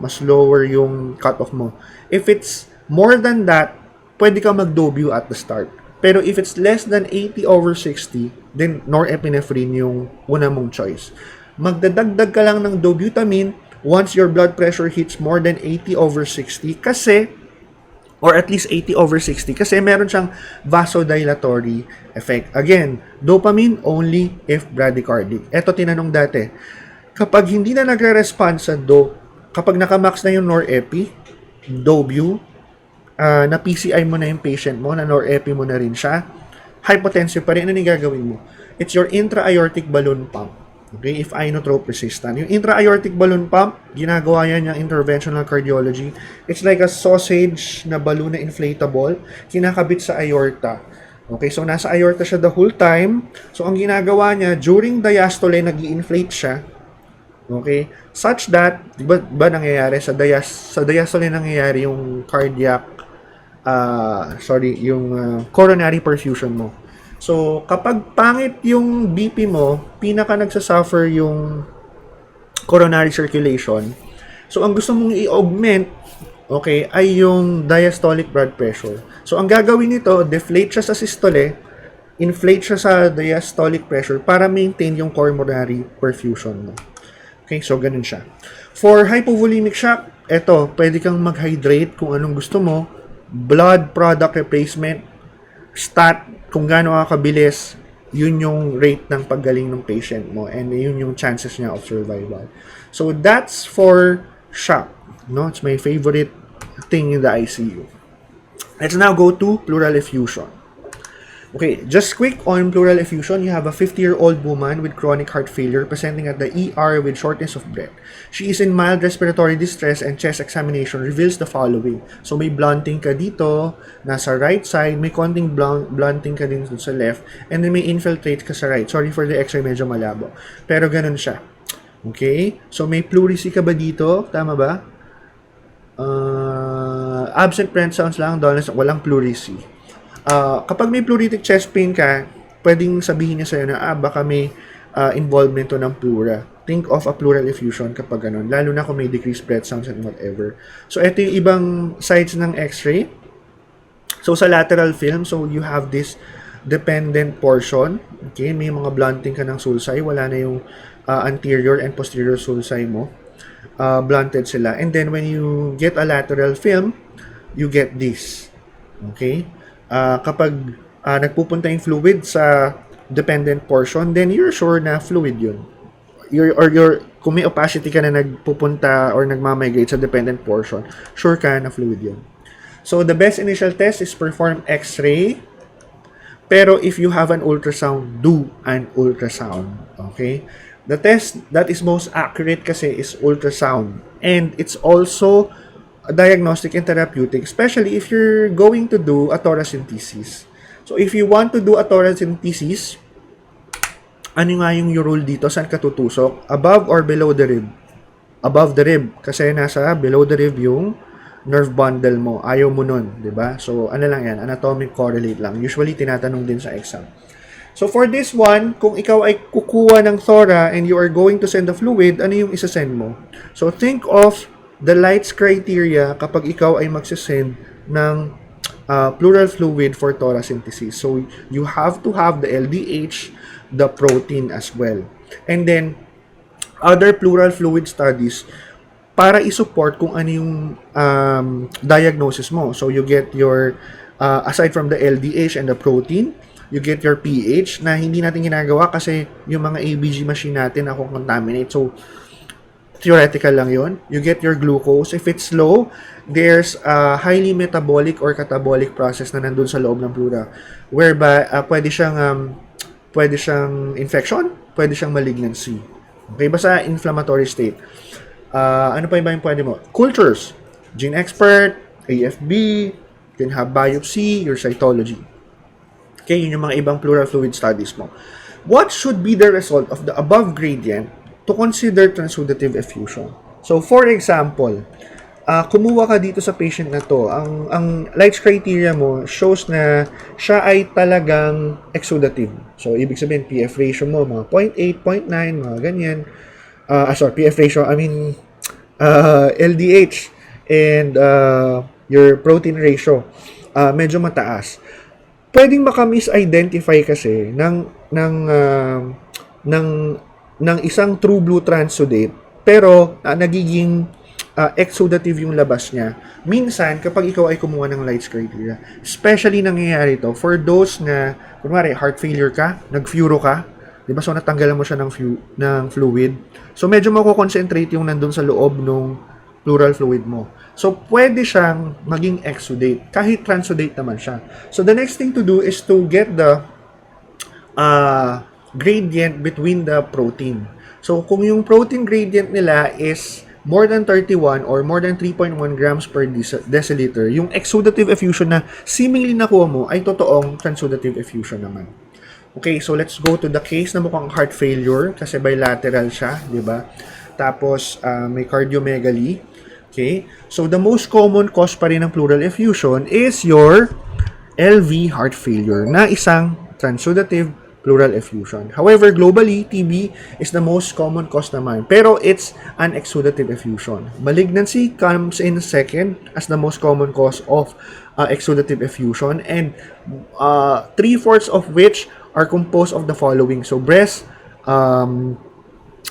mas lower yung cutoff mo. If it's more than that, pwede ka mag-dobu at the start. Pero if it's less than 80/60, then norepinephrine yung una mong choice. Magdadagdag ka lang ng dobutamine once your blood pressure hits more than 80/60 kasi, or at least 80/60, kasi meron siyang vasodilatory effect. Again, dopamine only if bradycardic. Ito tinanong dati, kapag hindi na nagre-respond sa kapag nakamax na yung norepi, DOBU, na PCI mo na yung patient mo, na norepi mo na rin siya, hypotensive pa rin, ano yung gagawin mo? It's your intra-aortic balloon pump. Okay, if inotrope resistant. Yung intra-aortic balloon pump, ginagawa yan yung interventional cardiology. It's like a sausage na balloon na inflatable, kinakabit sa aorta. Okay, so nasa aorta siya the whole time. So ang ginagawa niya, during diastole, nag-i-inflate siya. Okay, such that, di ba nangyayari sa diastole nangyayari yung cardiac, yung coronary perfusion mo. So, kapag pangit yung BP mo, pinaka nagsasuffer yung coronary circulation. So, ang gusto mong i-augment, okay, ay yung diastolic blood pressure. So, ang gagawin nito, deflate siya sa systole, inflate siya sa diastolic pressure para maintain yung coronary perfusion mo. Okay, so ganun siya. For hypovolemic shock, eto, pwede kang mag-hydrate kung anong gusto mo, blood product replacement, stat, kung gaano ka kabilis, yun yung rate ng paggaling ng patient mo and yun yung chances niya of survival. So that's for shock. No? It's my favorite thing in the ICU. Let's now go to pleural effusion. Okay, just quick on pleural effusion. You have a 50-year-old woman with chronic heart failure presenting at the ER with shortness of breath. She is in mild respiratory distress and chest examination reveals the following. So may blunting ka dito, nasa right side, may konting blunting ka din sa left, and then may infiltrate ka sa right. Sorry for the x-ray, medyo malabo. Pero ganun siya. Okay? So may pleurisy ka ba dito? Tama ba? Absent Brent sounds lang, walang pleurisy. Kapag may pleuritic chest pain ka, pwedeng sabihin niya sa'yo na baka may involvement to ng pleura. Think of a pleural effusion kapag ganun, lalo na kung may decreased breath sounds and whatever. So, ito yung ibang sides ng x-ray. So, sa lateral film, so you have this dependent portion. Okay, may mga blunting ka ng sulci, wala na yung anterior and posterior sulci mo. Blunted sila. And then, when you get a lateral film, you get this. Okay? Kapag nagpupunta yung fluid sa dependent portion, then you're sure na fluid yun. Kung may opacity ka na nagpupunta or nagmamigrate sa dependent portion, sure ka na fluid yun. So, the best initial test is perform X-ray. Pero if you have an ultrasound, do an ultrasound. Okay? The test that is most accurate kasi is ultrasound. And it's also diagnostic and therapeutic, especially if you're going to do a thoracentesis. So, if you want to do a thoracentesis, ano nga yung rule dito? Saan ka tutusok? Above or below the rib? Above the rib. Kasi nasa below the rib yung nerve bundle mo. Ayaw mo nun, di ba? So, ano lang yan? Anatomic correlate lang. Usually, tinatanong din sa exam. So, for this one, kung ikaw ay kukuha ng thora and you are going to send the fluid, ano yung isasend mo? So, think of the Lights criteria kapag ikaw ay magsisend ng pleural fluid for thoracentesis. So, you have to have the LDH, the protein as well. And then, other pleural fluid studies para i-support kung ano yung diagnosis mo. So, you get your, aside from the LDH and the protein, you get your pH na hindi natin ginagawa kasi yung mga ABG machine natin ako contaminate. So, theoretical lang yon. You get your glucose. If it's low, there's a highly metabolic or catabolic process na nandun sa loob ng pleura whereby pwede siyang infection, pwede siyang malignancy. Okay, basta inflammatory state. Ano pa yung pwede mo? Cultures. Gene expert, AFB, you can have biopsy, your cytology. Okay, yun yung mga ibang pleural fluid studies mo. What should be the result of the above gradient to consider transudative effusion? So, for example, kumuha ka dito sa patient na to, ang Lights criteria mo shows na siya ay talagang exudative. So, ibig sabihin, PF ratio mo, mga 0.8, 0.9, mga ganyan. PF ratio, LDH and your protein ratio, medyo mataas. Pwedeng maka-misidentify kasi ng isang true blue transudate, pero nagiging exudative yung labas niya. Minsan, kapag ikaw ay kumuha ng Lights criteria, especially nangyayari to for those na, kunwari, heart failure ka, nag-furo ka, di ba? So, natanggalan mo siya ng fluid. So, medyo mako-concentrate yung nandun sa loob nung pleural fluid mo. So, pwede siyang maging exudate, kahit transudate naman siya. So, the next thing to do is to get the gradient between the protein. So, kung yung protein gradient nila is more than 31 or more than 3.1 grams per deciliter, yung exudative effusion na seemingly nakuha mo ay totoong transudative effusion naman. Okay, so let's go to the case na mukhang heart failure kasi bilateral siya, di ba? Tapos, may cardiomegaly. Okay, so the most common cause pa rin ng pleural effusion is your LV heart failure na isang transudative pleural effusion. However, globally, TB is the most common cause naman. Pero it's an exudative effusion. Malignancy comes in second as the most common cause of exudative effusion, and 3/4 of which are composed of the following. So, breast,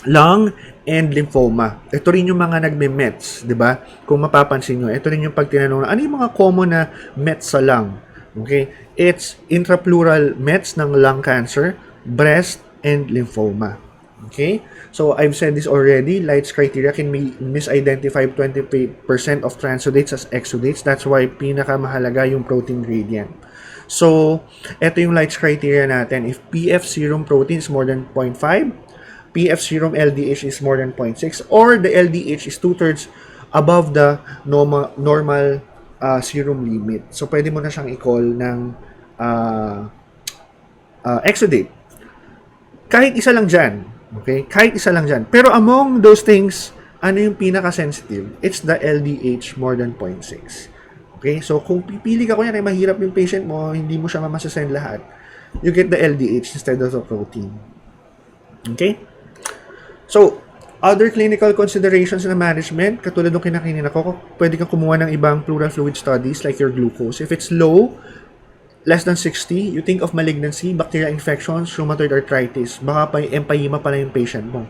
lung, and lymphoma. Ito rin yung mga nagme-mets, di ba? Kung mapapansin nyo, ito rin yung pag tinanong na, ano yung mga common na mets sa lung? Okay? It's intrapleural mets ng lung cancer, breast, and lymphoma. Okay? So, I've said this already. Lights criteria can misidentify 20% of transudates as exudates. That's why pinakamahalaga yung protein gradient. So, ito yung Lights criteria natin. If PF serum protein is more than 0.5, PF serum LDH is more than 0.6, or the LDH is 2/3 above the normal serum limit. So, pwede mo na siyang i-call ng exudate. Kahit isa lang dyan. Okay? Kahit isa lang dyan. Pero among those things, ano yung pinaka-sensitive? It's the LDH more than 0.6. Okay? So, kung pipili ka, kunya na mahirap yung patient mo, hindi mo siya mamasasend lahat, you get the LDH instead of the protein. Okay? So, other clinical considerations na management, katulad ng kinakainin ako, pwede kang kumuha ng ibang pleural fluid studies like your glucose. If it's low, less than 60, you think of malignancy, bacterial infections, rheumatoid arthritis, baka pa empyema pala yung patient mo.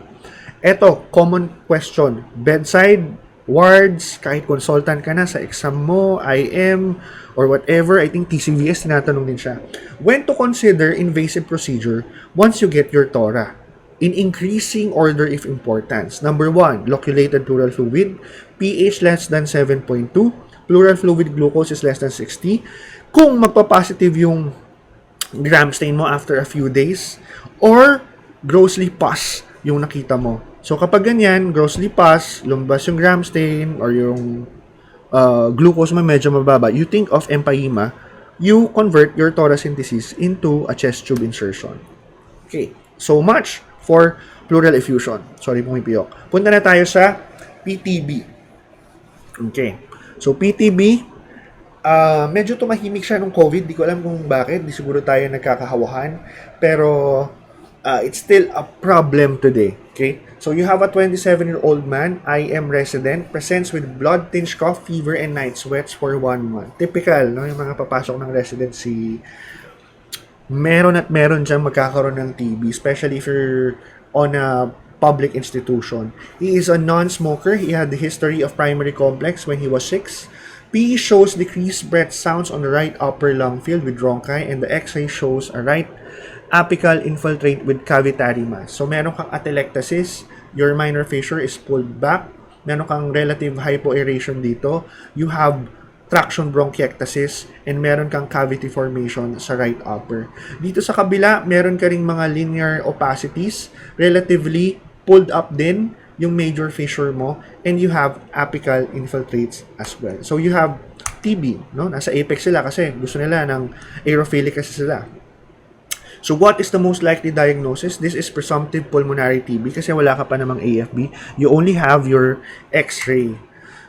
Eto, common question, bedside, wards, kahit consultant ka na sa exam mo, IM, or whatever, I think TCVS, tinatanong din siya. When to consider invasive procedure once you get your TORA? In increasing order of importance. Number 1, loculated pleural fluid, pH less than 7.2, pleural fluid glucose is less than 60. Kung magpa-positive yung gram stain mo after a few days, or grossly pus yung nakita mo. So kapag ganyan, grossly pus, lumabas yung gram stain, or yung glucose mo medyo mababa, you think of empyema, you convert your torasynthesis into a chest tube insertion. Okay, so much for pleural effusion. Sorry, pumipiyok. Punta na tayo sa PTB. Okay. So, PTB, medyo tumahimik siya nung COVID. Di ko alam kung bakit. Di siguro tayo nagkakahawahan. Pero, it's still a problem today. Okay? So, you have a 27-year-old man, IM resident, presents with blood-tinged cough, fever, and night sweats for 1 month. Typical, no? Yung mga papasok ng residency, meron at meron dyan magkakaroon ng TB, especially if you're on a public institution. He is a non-smoker. He had the history of primary complex when he was 6. PE shows decreased breath sounds on the right upper lung filled with bronchi, and the X-ray shows a right apical infiltrate with cavitary mass. So, meron kang atelectasis, your minor fissure is pulled back, meron kang relative hypoaeration dito, you have traction bronchiectasis, and meron kang cavity formation sa right upper. Dito sa kabila, meron ka ring mga linear opacities, relatively pulled up din yung major fissure mo, and you have apical infiltrates as well. So you have TB, no? Nasa apex sila kasi gusto nila ng aerophilic kasi sila. So what is the most likely diagnosis? This is presumptive pulmonary TB kasi wala ka pa namang AFB. You only have your X-ray.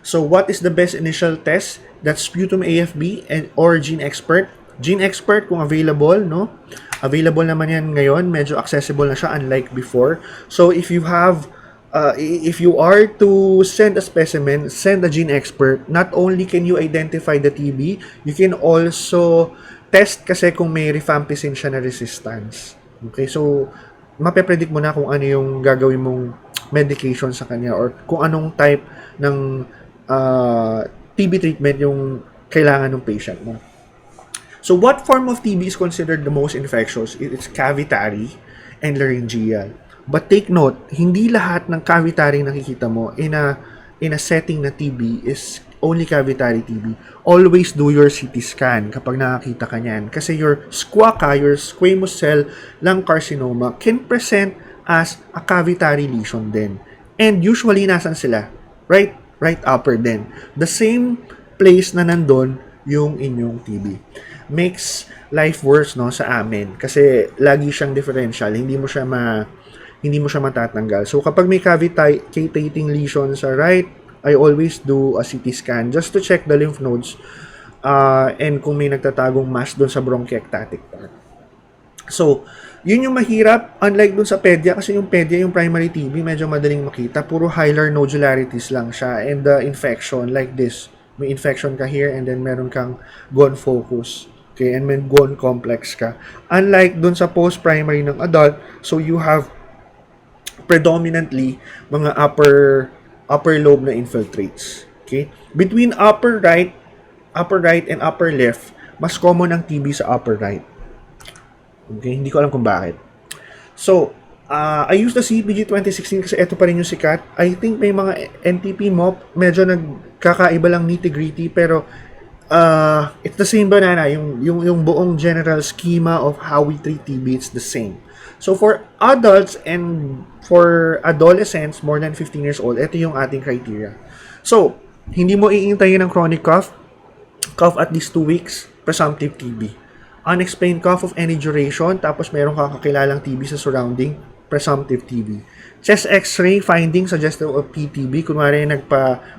So, what is the best initial test? That's sputum AFB or Gene Expert. Gene Expert, kung available, no? Available naman yan ngayon. Medyo accessible na siya, unlike before. So, if you have, if you are to send a specimen, send a Gene Expert. Not only can you identify the TB, you can also test kasi kung may rifampicin siya na resistance. Okay, so, mape-predict mo na kung ano yung gagawin mong medication sa kanya or kung anong type ng TB treatment yung kailangan ng patient mo. So, what form of TB is considered the most infectious? It's cavitary and laryngeal. But take note, hindi lahat ng cavitary nakikita mo in in a setting na TB is only cavitary TB. Always do your CT scan kapag nakakita ka niyan. Kasi your SCWCA, your squamous cell lung carcinoma, can present as a cavitary lesion din. And usually, nasan sila? Right upper din. The same place na nandun yung inyong TB. Makes life worse, no, sa amin. Kasi lagi siyang differential. Hindi mo siya matatanggal. So, kapag may cavitating lesion sa right, I always do a CT scan just to check the lymph nodes and kung may nagtatagong mass doon sa bronchiectatic part. So, yun yung mahirap, unlike dun sa pedia, kasi yung pedia, yung primary TB, medyo madaling makita. Puro hilar nodularities lang siya. And the infection, like this, may infection ka here and then meron kang gone focus. Okay, and may gone complex ka. Unlike dun sa post-primary ng adult, so you have predominantly mga upper lobe na infiltrates. Okay? Between upper right and upper left, mas common ang TB sa upper right. Okay, hindi ko alam kung bakit. So, I use the CPG 2016 kasi ito pa rin yung sikat. I think may mga NTP MOP, medyo nagkakaiba lang nitty-gritty, pero it's the same banana. Yung buong general schema of how we treat TB, it's the same. So, for adults and for adolescents, more than 15 years old, ito yung ating criteria. So, hindi mo iintayin ng chronic cough at least 2 weeks, presumptive TB. Unexplained cough of any duration, tapos meron kang kakilalang TB sa surrounding, presumptive TB. Chest x-ray finding suggestive of PTB. Kunwari,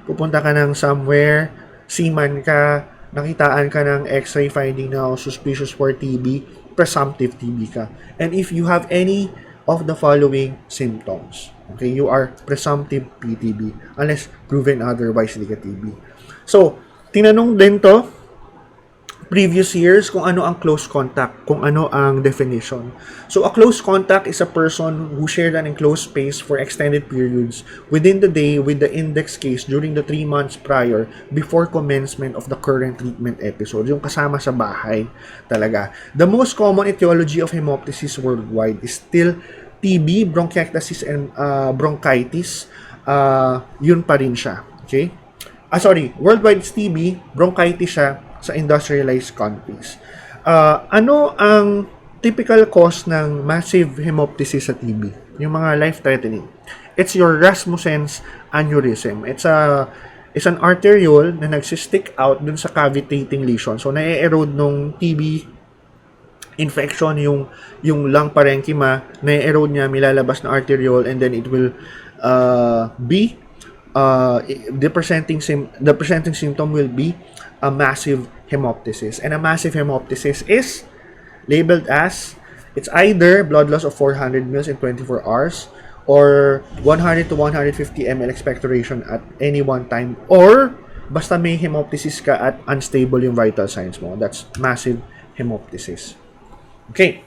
pupunta ka ng somewhere, seaman ka, nakitaan ka ng x-ray finding na suspicious for TB, presumptive TB ka. And if you have any of the following symptoms, okay, you are presumptive PTB unless proven otherwise hindi ka TB. So, tinanong din to previous years kung ano ang close contact, kung ano ang definition. So, a close contact is a person who shared an enclosed space for extended periods within the day with the index case during the 3 months prior before commencement of the current treatment episode. Yung kasama sa bahay talaga. The most common etiology of hemoptysis worldwide is still TB, bronchiectasis, and bronchitis. Yun pa rin siya. Okay? Worldwide is TB, bronchitis siya sa industrialized countries. Ano ang typical cause ng massive hemoptysis sa TB? Yung mga life-threatening. It's your Rasmussen's aneurysm. It's an arteriole na nagsistick out dun sa cavitating lesion. So, na-erode nung TB infection yung lung parenchyma, na-erode niya, milalabas na arteriole, and then it will be the presenting symptom will be a massive hemoptysis. And a massive hemoptysis is labeled as, it's either blood loss of 400 ml in 24 hours or 100 to 150 ml expectoration at any one time, or basta may hemoptysis ka at unstable yung vital signs mo. That's massive hemoptysis. Okay.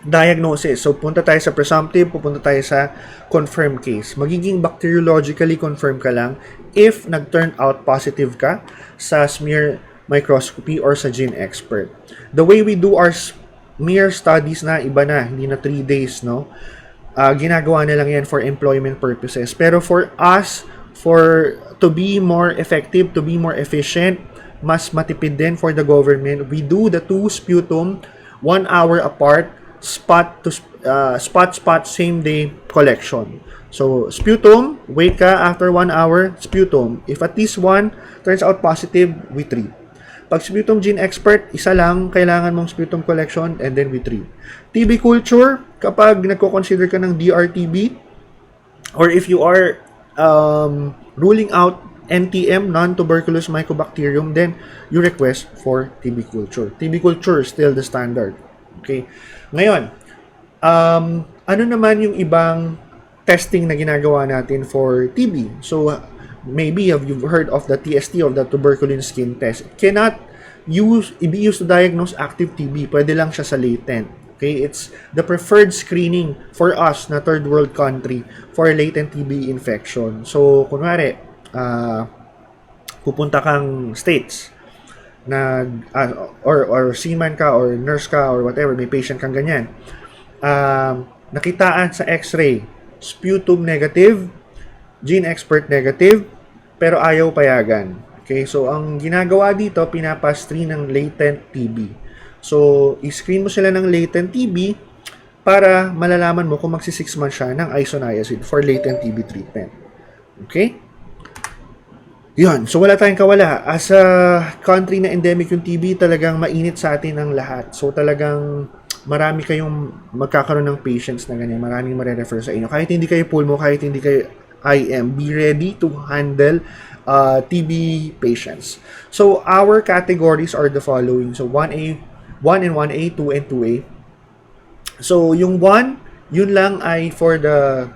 Diagnosis. So, punta tayo sa presumptive, pupunta tayo sa confirmed case. Magiging bacteriologically confirmed ka lang if nag-turn out positive ka sa smear microscopy or sa gene expert. The way we do our smear studies na, iba na, hindi na 3 days, no? Ginagawa na lang yan for employment purposes. Pero for us, to be more effective, to be more efficient, mas matipid din for the government, we do the 2 sputum 1 hour apart, spot, same day collection. So, sputum, wait ka after 1 hour, sputum. If at least 1 turns out positive, we treat. Pag sputum gene expert, isa lang, kailangan mong sputum collection, and then we treat. TB culture, kapag nagko-consider ka ng DRTB, or if you are ruling out NTM, non-tuberculous mycobacterium, then you request for TB culture. TB culture is still the standard. Okay? Ngayon, ano naman yung ibang testing na ginagawa natin for TB? So, maybe you've heard of the TST, of the tuberculin skin test. It cannot be used to diagnose active TB. Pwede lang siya sa latent. Okay? It's the preferred screening for us na third world country for latent TB infection. So, kunwari, pupunta kang States, or seaman ka, or nurse ka, or whatever, may patient kang ganyan. Nakitaan sa x-ray, sputum negative, gene expert negative, pero ayaw payagan. Okay, so ang ginagawa dito, pinapa-screen ng latent TB. So, i-screen mo sila ng latent TB para malalaman mo kung magsi 6 months siya ng isoniazid for latent TB treatment. Okay? Yun. So, wala tayong kawala. As a country na endemic yung TB, talagang mainit sa atin ang lahat. So, talagang marami kayong magkakaroon ng patients na ganyan. Maraming mare-refer sa inyo. Kahit hindi kayo pulmo, kahit hindi kayo IM, be ready to handle TB patients. So, our categories are the following. So, 1 and 1A, 2 and 2A. So, yung 1, yun lang ay for the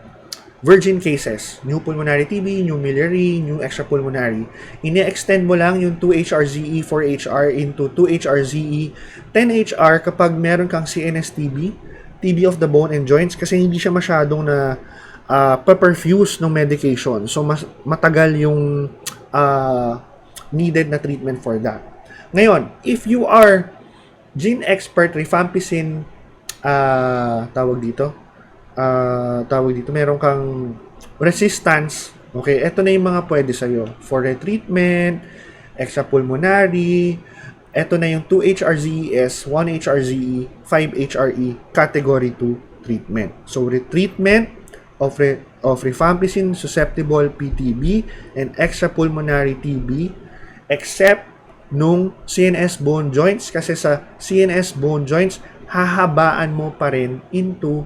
virgin cases. New pulmonary TB, new miliary, new extrapulmonary. Ini-extend mo lang yung 2HRZE, 4HR into 2HRZE, 10HR kapag meron kang CNS TB, TB of the bone and joints kasi hindi siya masyadong na pa-perfuse ng medication. So, matagal yung needed na treatment for that. Ngayon, if you are gene expert, rifampicin, tawag dito, meron kang resistance, okay, ito na yung mga pwede sa'yo. For retreatment, extrapulmonary, ito na yung 2HRZES, 1HRZE, 5HRE, category 2 treatment. So, retreatment of rifampicin susceptible PTB and extrapulmonary TB except nung CNS bone joints kasi sa CNS bone joints hahabaan mo pa rin into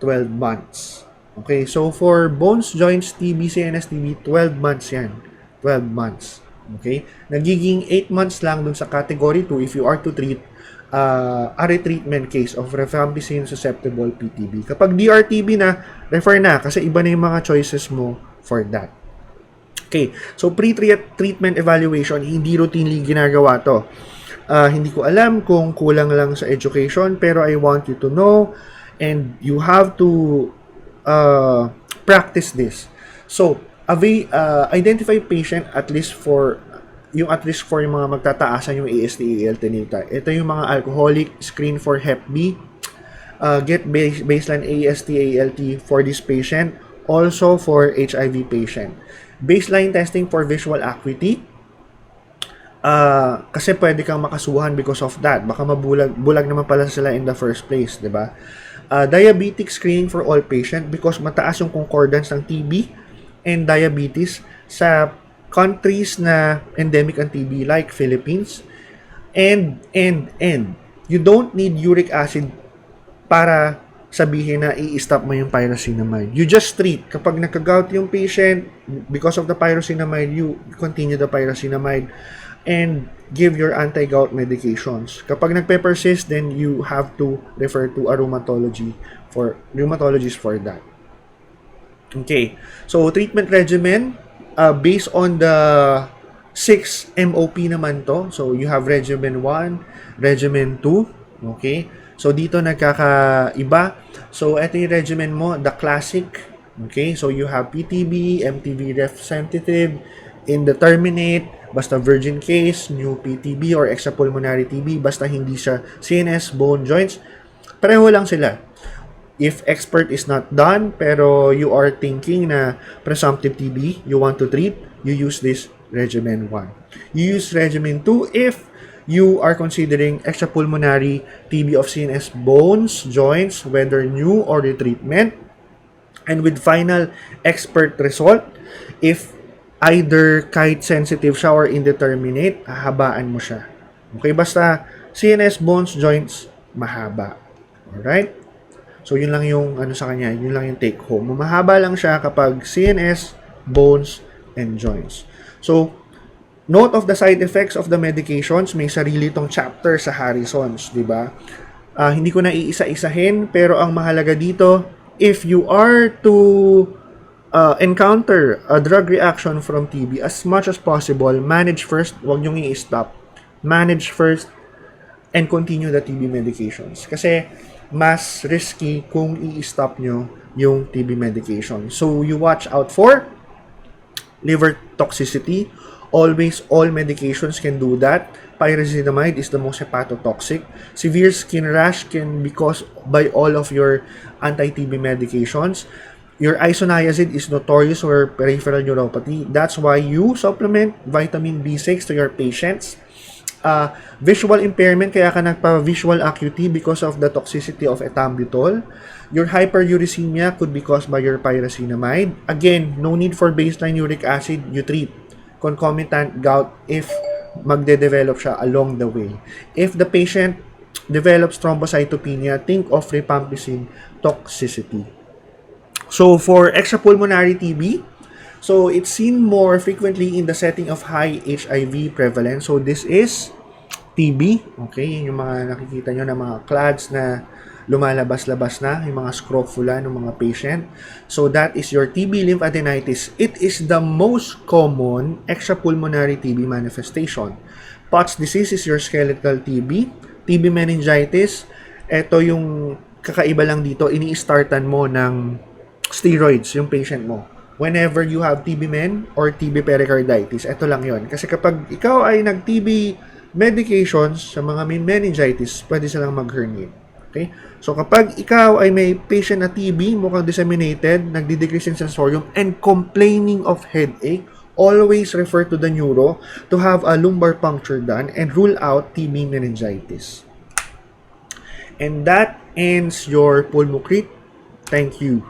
12 months. Okay, so for bones, joints, TB, CNS TB, 12 months yan. 12 months. Okay, nagiging 8 months lang dun sa category 2 if you are to treat a retreatment case of rifampicin susceptible PTB. Kapag DRTB na, refer na kasi iba na yung mga choices mo for that. Okay, so pre-treatment evaluation, hindi routinely ginagawa to. Hindi ko alam kung kulang lang sa education, pero I want you to know and you have to practice this. So, identify patient at least for yung mga magtataasan yung AST, ALT nila. Ito yung mga alcoholic, screen for Hep B, get baseline AST, ALT for this patient, also for HIV patient. Baseline testing for visual acuity, kasi pwede kang makasuhan because of that. Baka bulag naman pala sila in the first place, di ba? Diabetic screening for all patient because mataas yung concordance ng TB and diabetes sa countries na endemic ang TB like Philippines. And you don't need uric acid para sabihin na i-stop mo yung pyrazinamide. You just treat. Kapag nagka-gout yung patient, because of the pyrazinamide, you continue the pyrazinamide and give your anti-gout medications. Kapag nagpe-persist, then you have to refer to a rheumatologist for that. Okay. So, treatment regimen, based on the 6 MOP naman to. So, you have regimen 1, regimen 2. Okay. So, dito nagkakaiba. So, ito yung regimen mo, the classic. Okay. So, you have PTB, MTB ref sensitive, indeterminate, basta virgin case, new PTB or extrapulmonary TB, basta hindi siya CNS, bone, joints. Pareho lang sila. If expert is not done, pero you are thinking na presumptive TB, you want to treat, you use this regimen 1. You use regimen 2 if you are considering extrapulmonary TB of CNS bones, joints, whether new or retreatment. And with final expert result, if either kahit sensitive siya or indeterminate, hahabaan mo siya. Okay, basta CNS bones, joints, mahaba. Alright? So, yun lang yung sa kanya, yun lang yung take home. Mahaba lang siya kapag CNS, bones, and joints. So, note of the side effects of the medications, may sarili tong chapter sa Harrison's, di ba? Hindi ko na iisa-isahin, pero ang mahalaga dito, if you are to encounter a drug reaction from TB, as much as possible, manage first, huwag niyong i-stop. Manage first, and continue the TB medications. Kasi, mas risky kung i-stop nyo yung TB medication. So, you watch out for liver toxicity. Always, all medications can do that. Pyrazinamide is the most hepatotoxic. Severe skin rash can be caused by all of your anti-TB medications. Your isoniazid is notorious for peripheral neuropathy. That's why you supplement vitamin B6 to your patients. Visual impairment, kaya ka nagpa-visual acuity because of the toxicity of ethambutol. Your hyperuricemia could be caused by your pyrazinamide. Again, no need for baseline uric acid. You treat concomitant gout if magde-develop siya along the way. If the patient develops thrombocytopenia, think of rifampicin toxicity. So, for extrapulmonary TB, so it's seen more frequently in the setting of high HIV prevalence. So, this is TB. Okay, yun yung mga nakikita nyo na mga clads na lumalabas-labas na, yung mga scrofula ng mga patient. So, that is your TB lymphadenitis. It is the most common extrapulmonary TB manifestation. Potts disease is your skeletal TB. TB meningitis, ito yung kakaiba lang dito, ini-startan mo ng steroids yung patient mo. Whenever you have TB men or TB pericarditis, ito lang yon. Kasi kapag ikaw ay nag-TB medications sa mga may meningitis, pwede silang mag-herniate. Okay? So kapag ikaw ay may patient na TB, mukhang disseminated, nagdi-decrease in sensorium, and complaining of headache, always refer to the neuro to have a lumbar puncture done and rule out TB meningitis. And that ends your Pulmocrit. Thank you.